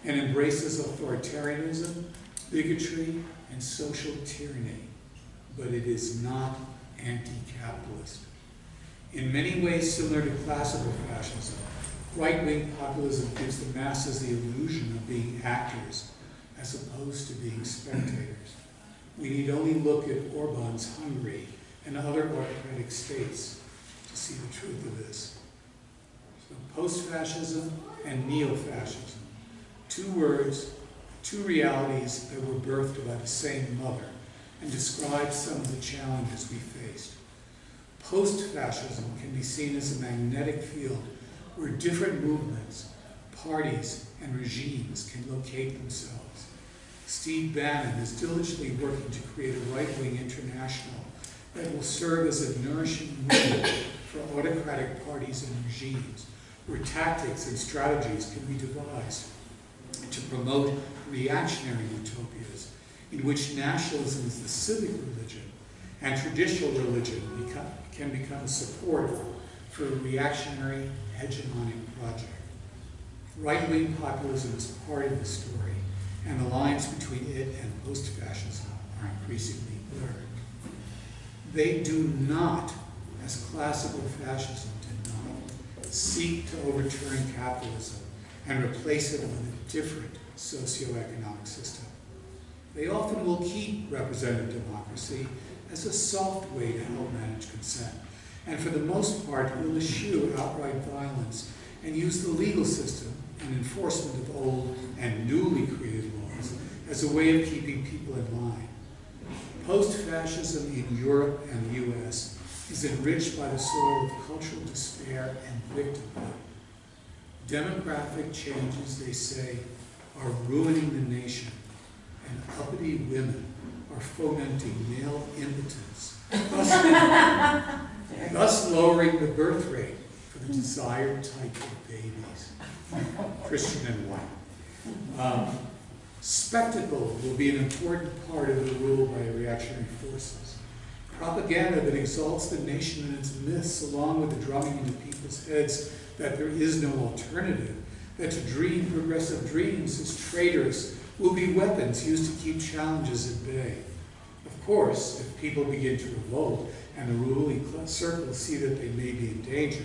and embraces authoritarianism, bigotry, and social tyranny, but it is not anti-capitalist. In many ways similar to classical fascism, right-wing populism gives the masses the illusion of being actors as opposed to being spectators. We need only look at Orban's Hungary and other autocratic states to see the truth of this. So post-fascism and neo-fascism, two words, two realities that were birthed by the same mother and describe some of the challenges we faced. Post-fascism can be seen as a magnetic field where different movements, parties, and regimes can locate themselves. Steve Bannon is diligently working to create a right-wing international that will serve as a nourishing movement for autocratic parties and regimes, where tactics and strategies can be devised to promote reactionary utopias in which nationalism is the civic religion and traditional religion can become a support for a reactionary hegemonic project. Right-wing populism is part of the story, and the lines between it and post-fascism are increasingly blurred. They do not, as classical fascism did not, seek to overturn capitalism and replace it with a different socioeconomic system. They often will keep representative democracy as a soft way to help manage consent, and for the most part will eschew outright violence and use the legal system and enforcement of old and newly created laws as a way of keeping people in line. Post-fascism in Europe and the US is enriched by the soil of cultural despair and victimhood. Demographic changes, they say, are ruining the nation, and uppity women are fomenting male impotence, thus lowering the birth rate for the desired type of babies, Christian and white. Spectacle will be an important part of the rule by reactionary forces. Propaganda that exalts the nation and its myths, along with the drumming into people's heads that there is no alternative, that to dream progressive dreams as traitors will be weapons used to keep challenges at bay. Of course, if people begin to revolt and the ruling circles see that they may be in danger,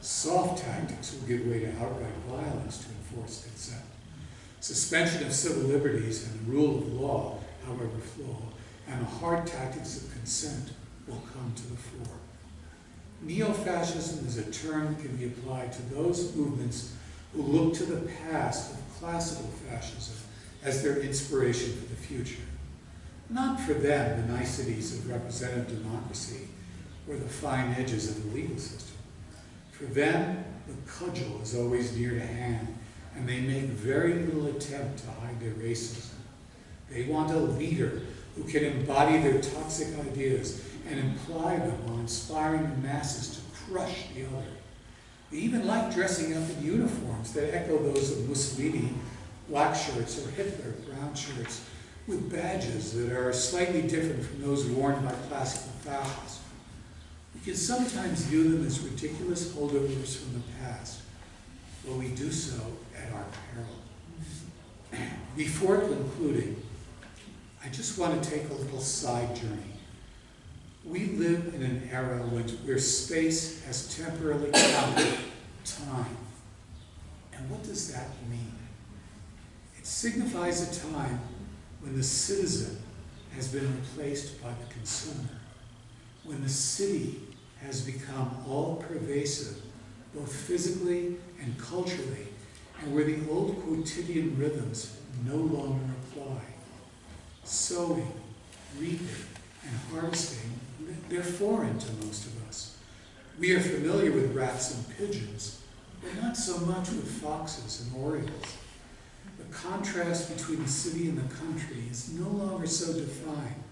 soft tactics will give way to outright violence to enforce consent. Suspension of civil liberties and the rule of law, however flawed, and the hard tactics of consent will come to the fore. Neo-fascism is a term that can be applied to those movements who look to the past of classical fascism as their inspiration for the future. Not for them the niceties of representative democracy or the fine edges of the legal system. For them, the cudgel is always near to hand, and they make very little attempt to hide their racism. They want a leader who can embody their toxic ideas and imply them while inspiring the masses to crush the other. They even like dressing up in uniforms that echo those of Mussolini, black shirts, or Hitler, brown shirts, with badges that are slightly different from those worn by classical fascists. We can sometimes view them as ridiculous holdovers from the past, but we do so at our peril. Before concluding, I just want to take a little side journey. We live in an era where space has temporarily counted time. And what does that mean? It signifies a time when the citizen has been replaced by the consumer, when the city has become all-pervasive, both physically and culturally, and where the old quotidian rhythms no longer apply. Sowing, reaping, and harvesting, they're foreign to most of us. We are familiar with rats and pigeons, but not so much with foxes and orioles. The contrast between the city and the country is no longer so defined.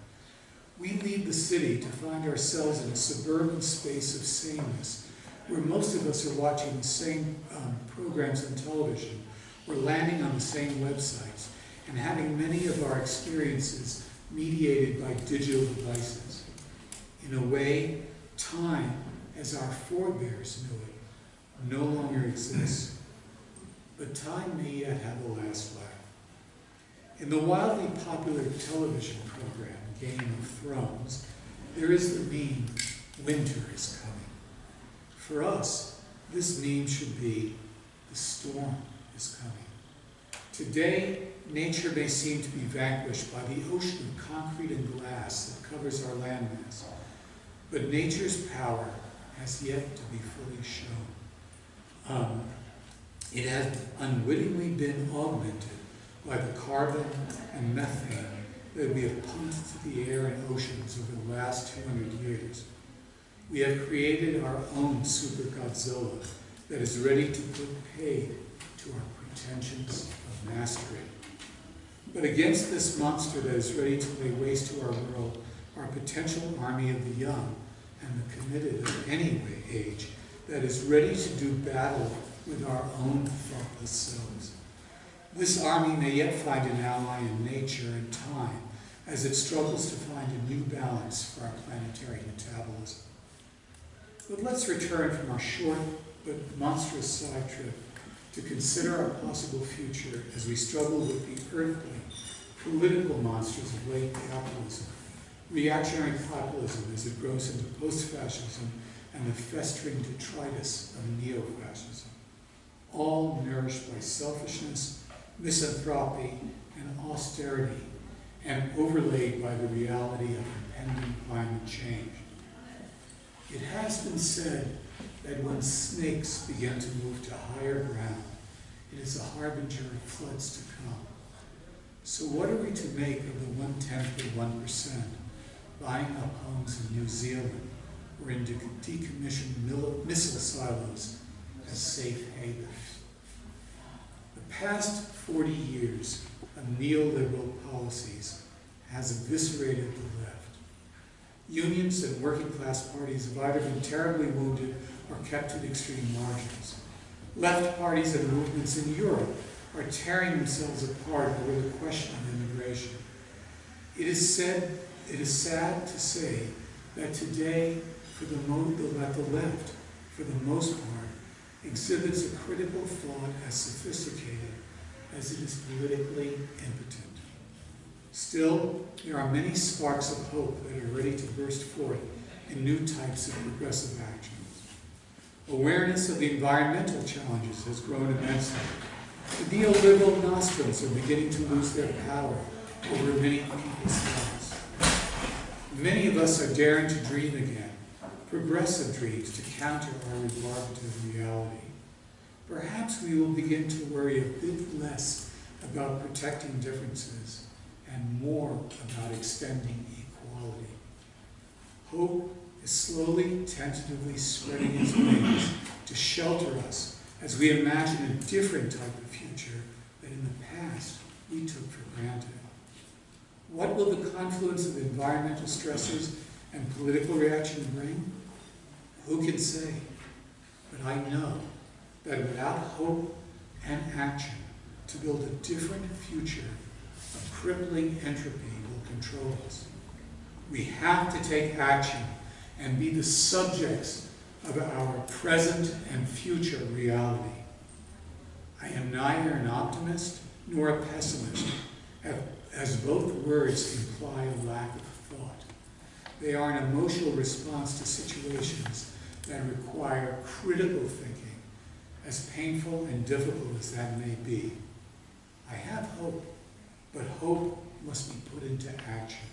We leave the city to find ourselves in a suburban space of sameness, where most of us are watching the same programs on television, we're landing on the same websites, and having many of our experiences mediated by digital devices. In a way, time, as our forebears knew it, no longer exists. But time may yet have the last laugh. In the wildly popular television program, Game of Thrones, there is the meme, winter is coming. For us, this meme should be, the storm is coming. Today, nature may seem to be vanquished by the ocean of concrete and glass that covers our landmass, but nature's power has yet to be fully shown. It has unwittingly been augmented by the carbon and methane that we have pumped to the air and oceans over the last 200 years. We have created our own super Godzilla that is ready to put paid to our pretensions of mastery. But against this monster that is ready to lay waste to our world, our potential army of the young and the committed of any age that is ready to do battle with our own thoughtless selves. This army may yet find an ally in nature and time as it struggles to find a new balance for our planetary metabolism. But let's return from our short but monstrous side trip to consider our possible future as we struggle with the earthly, political monsters of late capitalism, reactionary populism as it grows into post-fascism, and the festering detritus of neo-fascism, all nourished by selfishness, misanthropy, and austerity, and overlaid by the reality of impending climate change. It has been said that when snakes begin to move to higher ground, it is a harbinger of floods to come. So what are we to make of the 1/10 of 1% buying up homes in New Zealand or in decommissioned missile silos as safe havens? The past 40 years of neoliberal policies has eviscerated the left. Unions and working class parties have either been terribly wounded or kept to the extreme margins. Left parties and movements in Europe are tearing themselves apart over the question of immigration. It is sad to say that today, that the left, for the most part, exhibits a critical thought as sophisticated as it is politically impotent. Still, there are many sparks of hope that are ready to burst forth in new types of progressive actions. Awareness of the environmental challenges has grown immensely. The neoliberal nostrums are beginning to lose their power over many people's lives. Many of us are daring to dream again, progressive dreams to counter our rebarbative reality. Perhaps we will begin to worry a bit less about protecting differences and more about extending equality. Hope is slowly, tentatively spreading its wings to shelter us as we imagine a different type of future that in the past we took for granted. What will the confluence of environmental stressors and political reaction bring? Who can say? But I know that without hope and action to build a different future, a crippling entropy will control us. We have to take action and be the subjects of our present and future reality. I am neither an optimist nor a pessimist, as both words imply a lack of thought. They are an emotional response to situations that require critical thinking, as painful and difficult as that may be. I have hope, but hope must be put into action.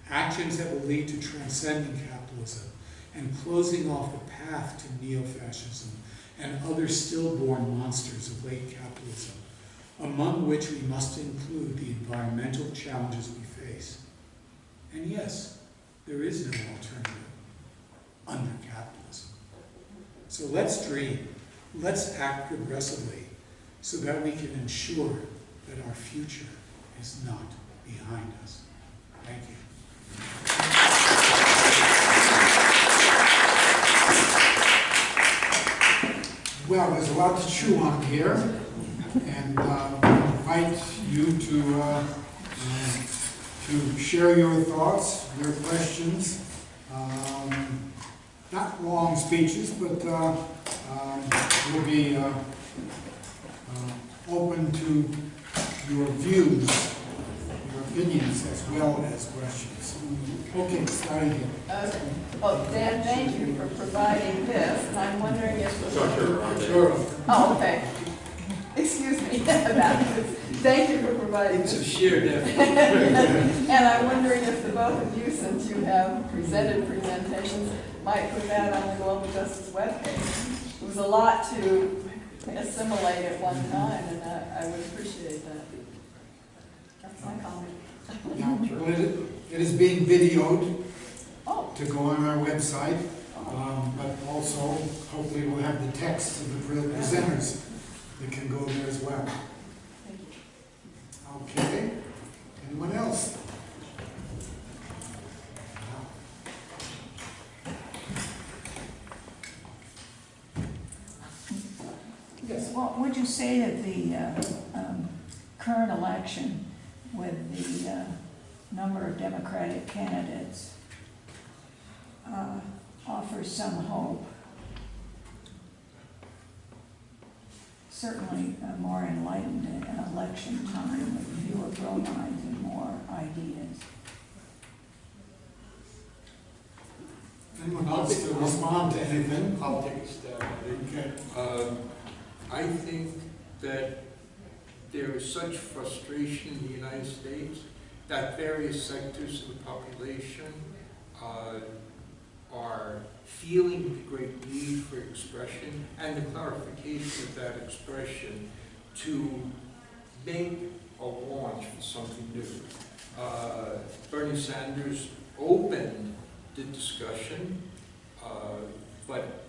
Actions that will lead to transcending capitalism and closing off the path to neo-fascism and other stillborn monsters of late capitalism, among which we must include the environmental challenges we face. And yes, there is no alternative under capitalism. So let's dream, let's act progressively so that we can ensure that our future is not behind us. Thank you. Well, there's a lot to chew on here, and I invite you to share your thoughts, your questions. Not long speeches, but we'll be open to your views, your opinions, as well as questions. Okay, starting here. Well, Dan, thank you for providing this, and I'm wondering if... Sure. Oh, okay. Excuse me about this. Thank you for providing It's a this. shared effort. And I'm wondering if the both of you, since you have presented presentations, might put that on the Global Justice webpage. It was a lot to assimilate at one time, and I would appreciate that. That's my comment. Well, it is being videoed Oh, to go on our website, but also hopefully we'll have the text of the presenters that can go there as well. thank you. Okay, anyone else? Yes. Well, would you say that the current election, with the number of Democratic candidates, offers some hope? Certainly a more enlightened election time with fewer bromides and more ideas. Anyone else to respond to anything? I'll take a stab at it. Okay. I think that there is such frustration in the United States that various sectors of the population are feeling the great need for expression and the clarification of that expression to make a launch for something new. Bernie Sanders opened the discussion, but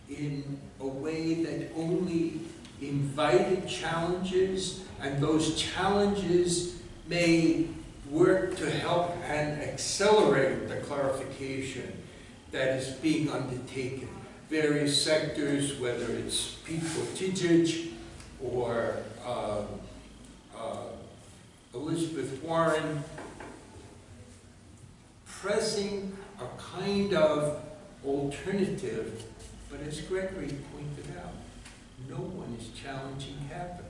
in a way that only invited challenges, and those challenges may work to help and accelerate the clarification that is being undertaken. Various sectors, whether it's Pete Buttigieg or Elizabeth Warren, pressing a kind of alternative, but as Gregory pointed out, no one is challenging capital.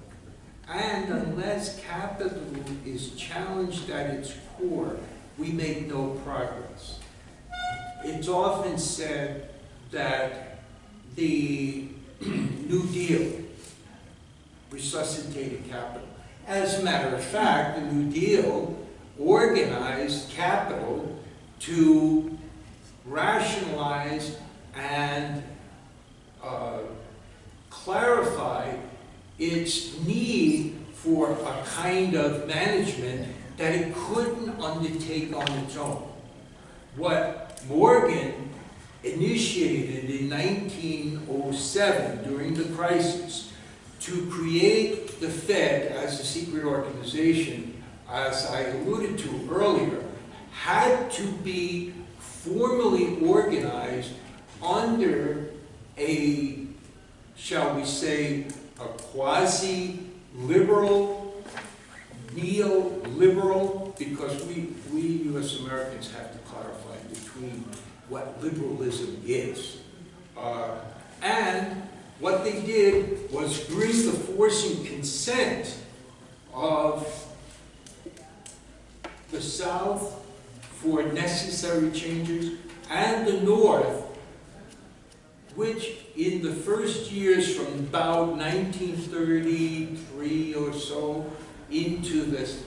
And unless capital is challenged at its core, we make no progress. It's often said that the New Deal resuscitated capital. As a matter of fact, the New Deal organized capital to rationalize and clarify its need for a kind of management that it couldn't undertake on its own. What Morgan initiated in 1907 during the crisis to create the Fed as a secret organization, as I alluded to earlier, had to be formally organized under a, shall we say, a quasi-liberal, neo-liberal, because we U.S. Americans have to clarify between what liberalism is. And what they did was bring the forcing consent of the South for necessary changes, and the North, which in the first years from about 1933 or so into this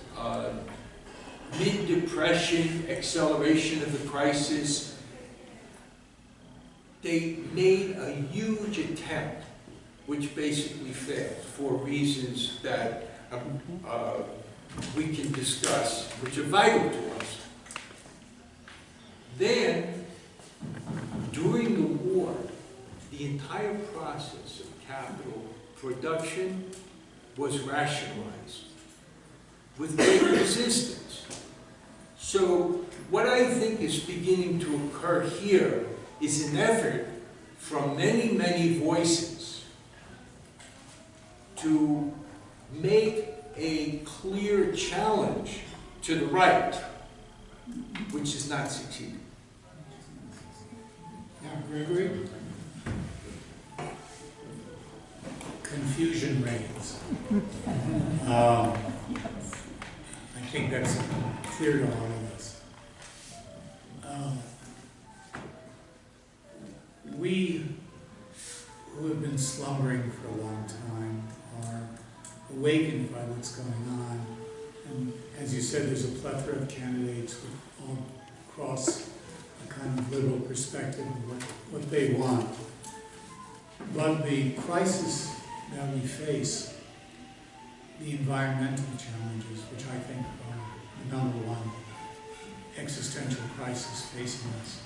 mid-depression acceleration of the crisis, they made a huge attempt, which basically failed for reasons that we can discuss, which are vital to us. Then, during the war, the entire process of capital production was rationalized with great resistance. So what I think is beginning to occur here is an effort from many, many voices to make a clear challenge to the right, which has not succeeded. Now, Gregory? Confusion reigns. I think that's clear to all of us. We who have been slumbering for a long time are awakened by what's going on. And as you said, there's a plethora of candidates with all across a kind of liberal perspective of what they want. But the crisis that we face, the environmental challenges, which I think are the number one existential crisis facing us,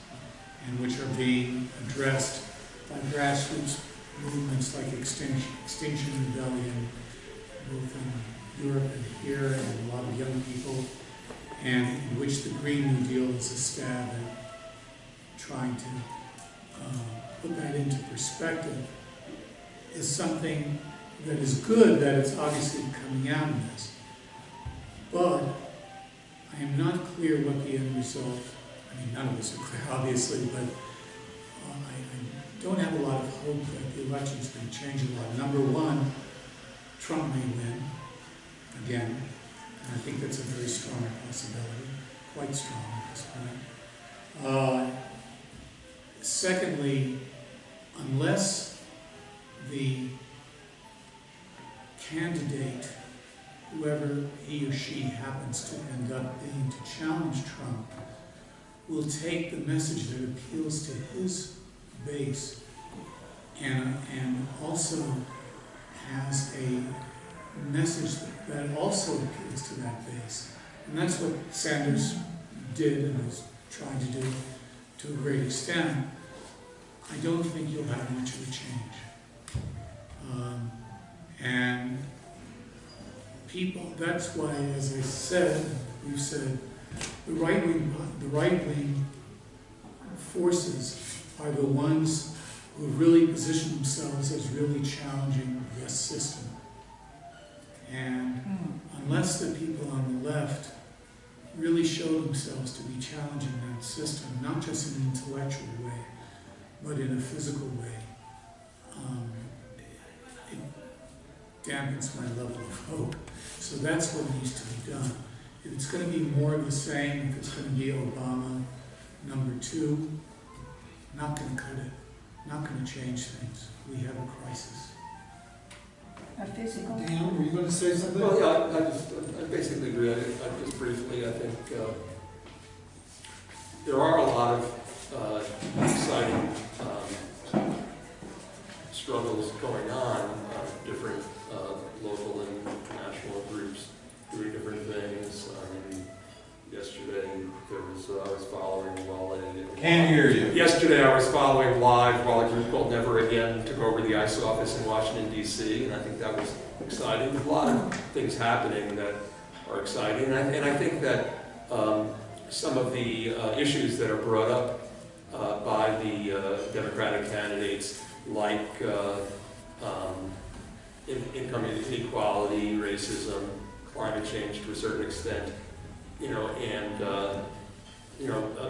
and which are being addressed by grassroots movements like Extinction Rebellion, both in Europe and here, and a lot of young people, and in which the Green New Deal is a stab at trying to put that into perspective, is something that is good, that it's obviously coming out of this. But I am not clear what the end result, I mean, none of us are clear, obviously, but I don't have a lot of hope that the election's going to change a lot. Number one, Trump may win again, and I think that's a very strong possibility, quite strong at this point. Secondly, unless the candidate, whoever he or she happens to end up being to challenge Trump, will take the message that appeals to his base and also has a message that also appeals to that base. And that's what Sanders did and is trying to do to a great extent. I don't think you'll have much of a change. And people, that's why, as I said, we've said, the right-wing forces are the ones who really position themselves as really challenging this system. And unless the people on the left really show themselves to be challenging that system, not just in an intellectual way, but in a physical way, it dampens my level of hope. So that's what needs to be done. If it's going to be more of the same, if it's going to be Obama #2, not going to cut it, not going to change things. We have a crisis. A physical. Dan, were you going to say something? Well, yeah, I basically agree. I just briefly, I think there are a lot of exciting struggles going on, different local and national groups doing different things. Yesterday, I was following while Can't hear you. Yesterday, I was following live while a group called Never Again took over the ICE office in Washington, D.C., and I think that was exciting. There's a lot of things happening that are exciting, and I think that some of the issues that are brought up by the Democratic candidates, like income inequality, racism, climate change to a certain extent, I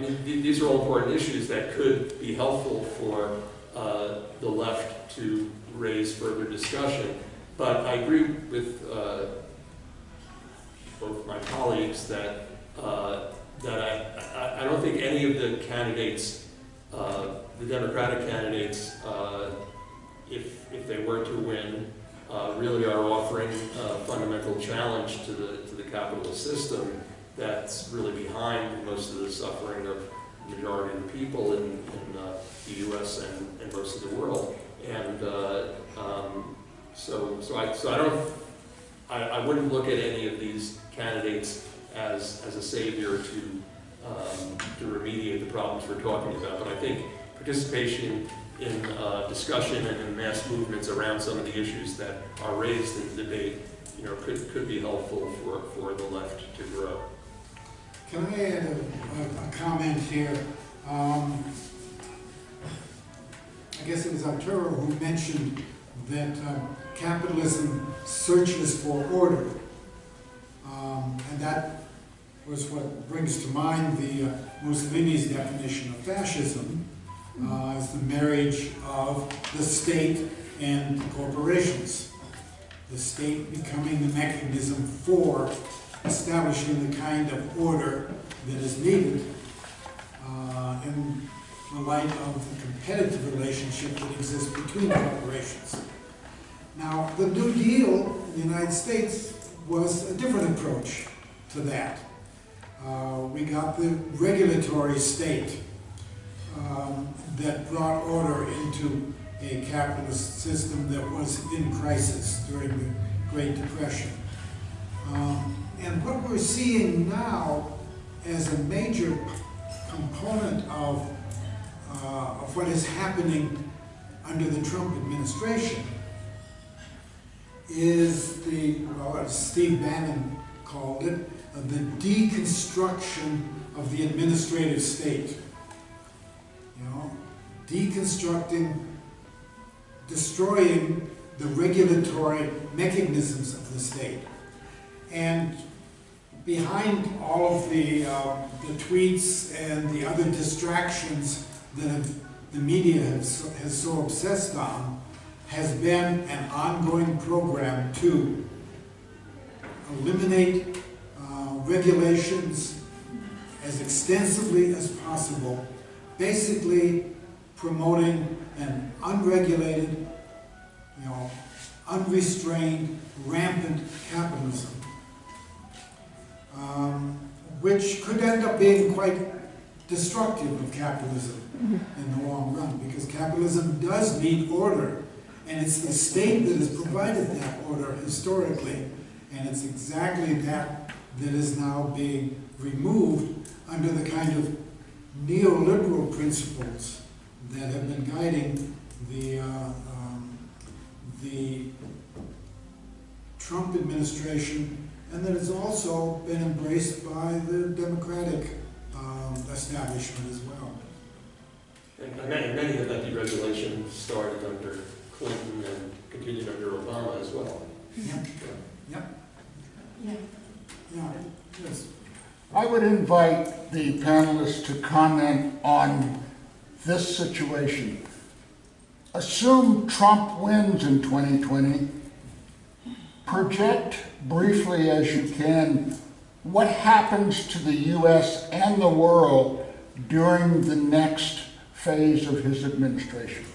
mean, these are all important issues that could be helpful for the left to raise further discussion. But I agree with both my colleagues that I don't think any of the candidates, the Democratic candidates, if they were to win, really are offering a fundamental challenge to the capitalist system that's really behind most of the suffering of the majority of the people in the U.S. and most of the world. And so I wouldn't look at any of these candidates as a savior to remediate the problems we're talking about. But I think participation in discussion and in mass movements around some of the issues that are raised in the debate, could be helpful for the left to grow. Can I add a comment here? I guess it was Arturo who mentioned that capitalism searches for order. And that was what brings to mind the Mussolini's definition of fascism as the marriage of the state and corporations. The state becoming the mechanism for establishing the kind of order that is needed in the light of the competitive relationship that exists between corporations. Now, the New Deal in the United States was a different approach to that. We got the regulatory state that brought order into a capitalist system that was in crisis during the Great Depression. And what we're seeing now as a major component of what is happening under the Trump administration is as Steve Bannon called it, the deconstruction of the administrative state. Deconstructing, destroying the regulatory mechanisms of the state. And behind all of the tweets and the other distractions that the media has so obsessed on has been an ongoing program to eliminate regulations as extensively as possible, basically promoting an unregulated, unrestrained, rampant capitalism, which could end up being quite destructive of capitalism in the long run, because capitalism does need order, and it's the state that has provided that order historically, and it's exactly that is now being removed under the kind of neoliberal principles that have been guiding the Trump administration, and that has also been embraced by the Democratic establishment as well. And many of that deregulation started under Clinton and continued under Obama as well. Yep. Yep. Yeah. Yeah. Yes. I would invite the panelists to comment on this situation. Assume Trump wins in 2020. Project briefly as you can what happens to the US and the world during the next phase of his administration.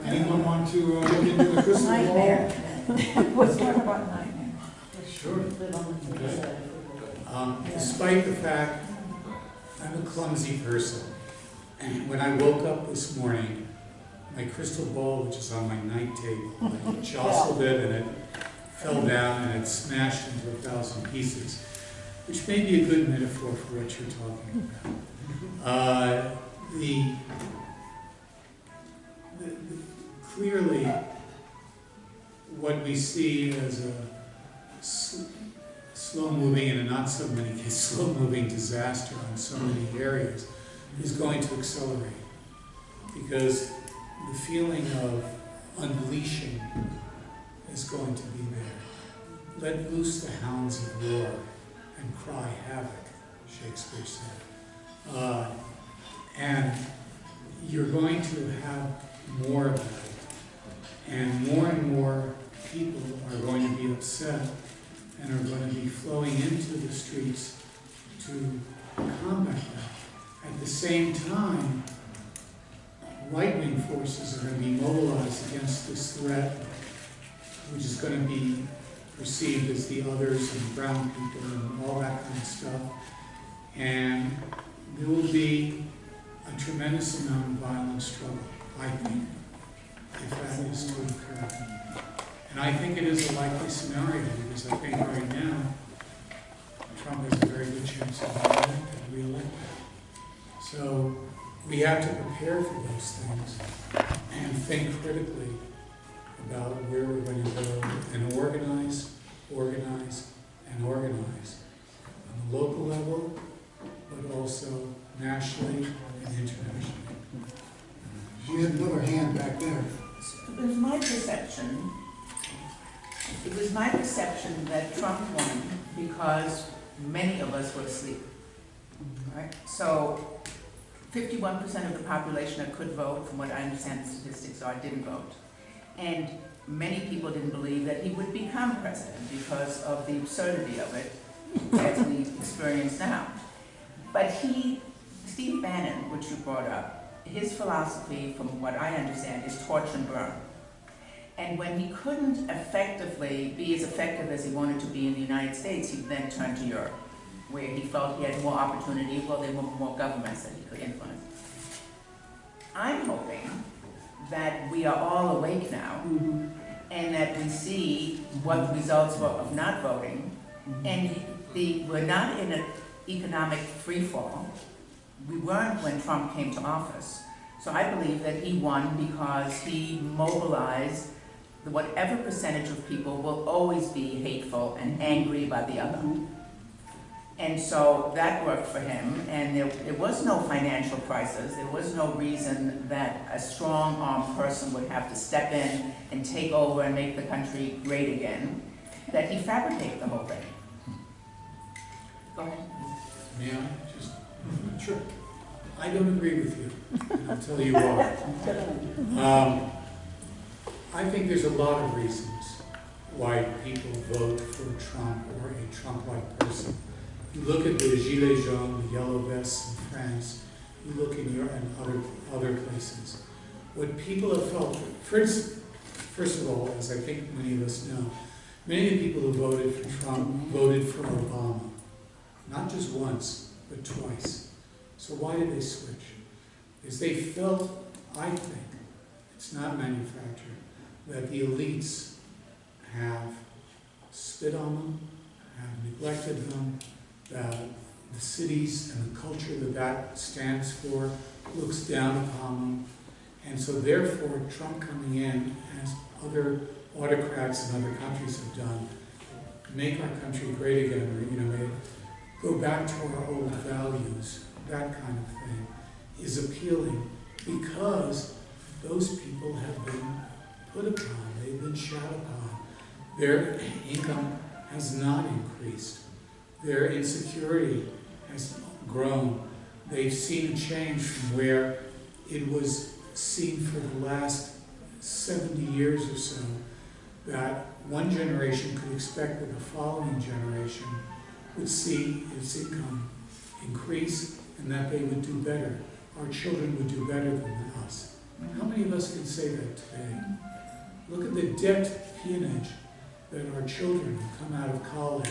Anyone want to look into the crystal ball? Nightmare. Let's talk about nightmare. Sure. Despite the fact I'm a clumsy person, and when I woke up this morning, my crystal ball, which is on my night table, I jostled it and it fell down and it smashed into 1,000 pieces, which may be a good metaphor for what you're talking about. Clearly, what we see as a slow-moving and not so many cases slow-moving disaster on so many areas is going to accelerate, because the feeling of unleashing is going to be there. Let loose the hounds of war and cry havoc, Shakespeare said. And you're going to have more of that. And more people are going to be upset and are going to be flowing into the streets to combat that. At the same time, right-wing forces are going to be mobilized against this threat, which is going to be perceived as the others and brown people and all that kind of stuff. And there will be a tremendous amount of violent struggle, I think, if that is to occur. And I think it is a likely scenario, because I think right now Trump has a very good chance of being re-elected. So we have to prepare for those things and think critically about where we're going to go and organize, and organize on the local level, but also nationally and internationally. You had another hand back there. It was my perception that Trump won because many of us were asleep. Right? So 51% of the population that could vote, from what I understand the statistics are, didn't vote. And many people didn't believe that he would become president because of the absurdity of it as we experience now. But Steve Bannon, which you brought up, his philosophy, from what I understand, is torch and burn. And when he couldn't effectively be as effective as he wanted to be in the United States, he then turned to Europe, where he felt he had more opportunity. Well, there were more governments that he could influence. I'm hoping that we are all awake now, and that we see what the results were of not voting, and we're not in an economic freefall. We weren't when Trump came to office. So I believe that he won because he mobilized whatever percentage of people will always be hateful and angry by the other. And so that worked for him, and there was no financial crisis. There was no reason that a strong-armed person would have to step in and take over and make the country great again, that he fabricated the whole thing. Go ahead. May I just? Sure. I don't agree with you, and I'll tell you why. I think there's a lot of reasons why people vote for Trump or a Trump-like person. You look at the Gilets jaunes, the yellow vests in France, you look in Europe and other places. What people have felt, first of all, as I think many of us know, many of the people who voted for Trump voted for Obama. Not just once, but twice. So why did they switch? Because they felt, I think, it's not manufactured, that the elites have spit on them, have neglected them, that the cities and the culture that stands for looks down upon them. And so therefore, Trump coming in, as other autocrats in other countries have done, make our country great again, or, go back to our old values, that kind of thing, is appealing because those people have been put upon, they've been shat upon. Their income has not increased. their insecurity has grown. They've seen a change from where it was seen for the last 70 years or so, that one generation could expect that the following generation would see its income increase and that they would do better. Our children would do better than us. How many of us can say that today? Look at the debt peonage that our children who come out of college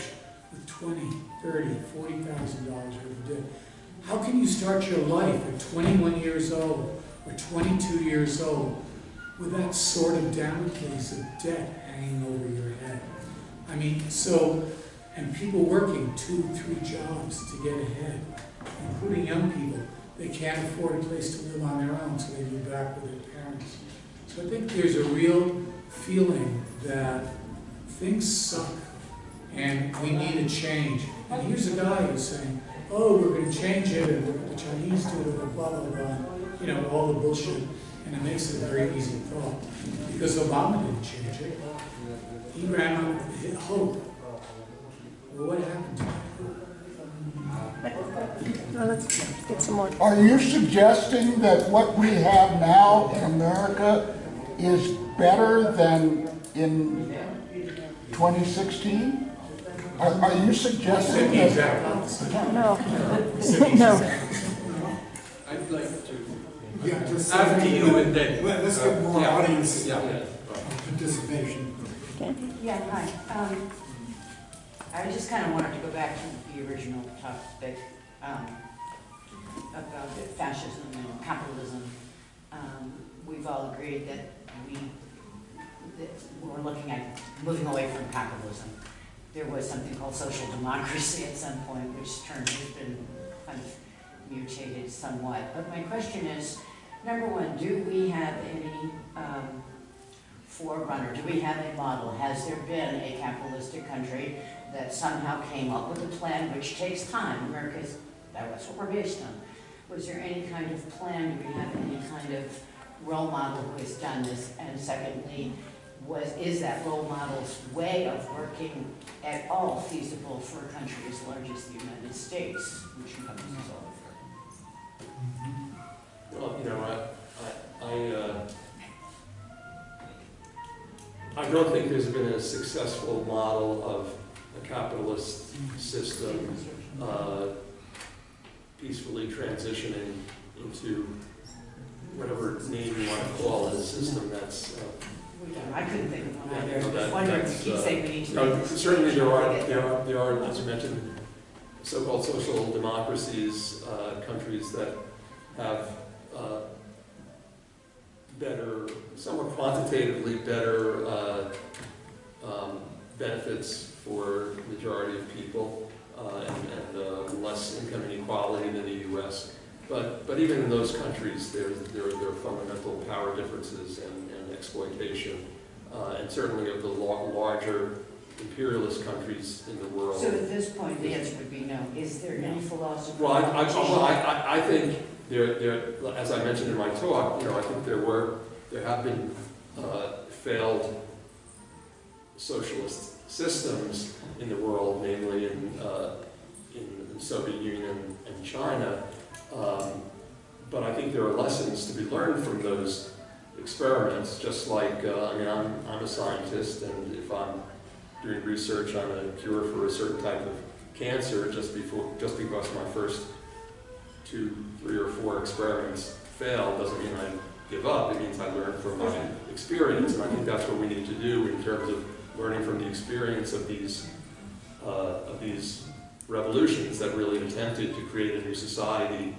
with $20,000, $30,000, $40,000 worth of debt. How can you start your life at 21 years old or 22 years old with that sort of Damocles of debt hanging over your head? I mean, and people working 2, 3 jobs to get ahead, including young people. They can't afford a place to live on their own, so they move back with their parents. So I think there's a real feeling that things suck and we need a change. And here's a guy who's saying, oh, we're going to change it, and look what the Chinese do, and blah, blah, blah, all the bullshit. And it makes it a very easy thought. Because Obama didn't change it. He ran on hope. Well, what happened to that hope? Well, let's get some more. Are you suggesting that what we have now in America is better than in 2016? Are you suggesting The that? exact opposite. No. No. I'd like to, Yeah, just after you and then. Let's get more Yeah. audience Yeah. participation. Okay. Hi. I just kind of wanted to go back to the original topic about fascism and capitalism. We've all agreed that we're looking at moving away from capitalism. There was something called social democracy at some point, which has been kind of mutated somewhat. But my question is, number one, do we have any forerunner? Do we have a model? Has there been a capitalistic country that somehow came up with a plan, which takes time? America's, that's what we're based on. Was there any kind of plan? Do we have any kind of role model who has done this? And secondly, is that role model's way of working at all feasible for a country as large as the United States, which encompasses all of it? Well, I don't think there's been a successful model of a capitalist system peacefully transitioning into whatever name you want to call it, a system that's I couldn't think of one either. no, Just wondering if you'd say we need to. certainly there are, as you mentioned, so-called social democracies, countries that have better, somewhat quantitatively better benefits for the majority of people and less income inequality than the U.S. But even in those countries, there are fundamental power differences and exploitation, and certainly of the larger imperialist countries in the world. So at this point, the answer would be no. Is there any philosophy? Well, I think there, as I mentioned in my talk, I think there have been failed socialist systems in the world, namely in the Soviet Union and China. But I think there are lessons to be learned from those experiments. Just like I'm a scientist, and if I'm doing research on a cure for a certain type of cancer, just because my first 2, 3, or 4 experiments fail doesn't mean I give up. It means I learn from my experience, and I think that's what we need to do in terms of learning from the experience of these revolutions that really attempted to create a new society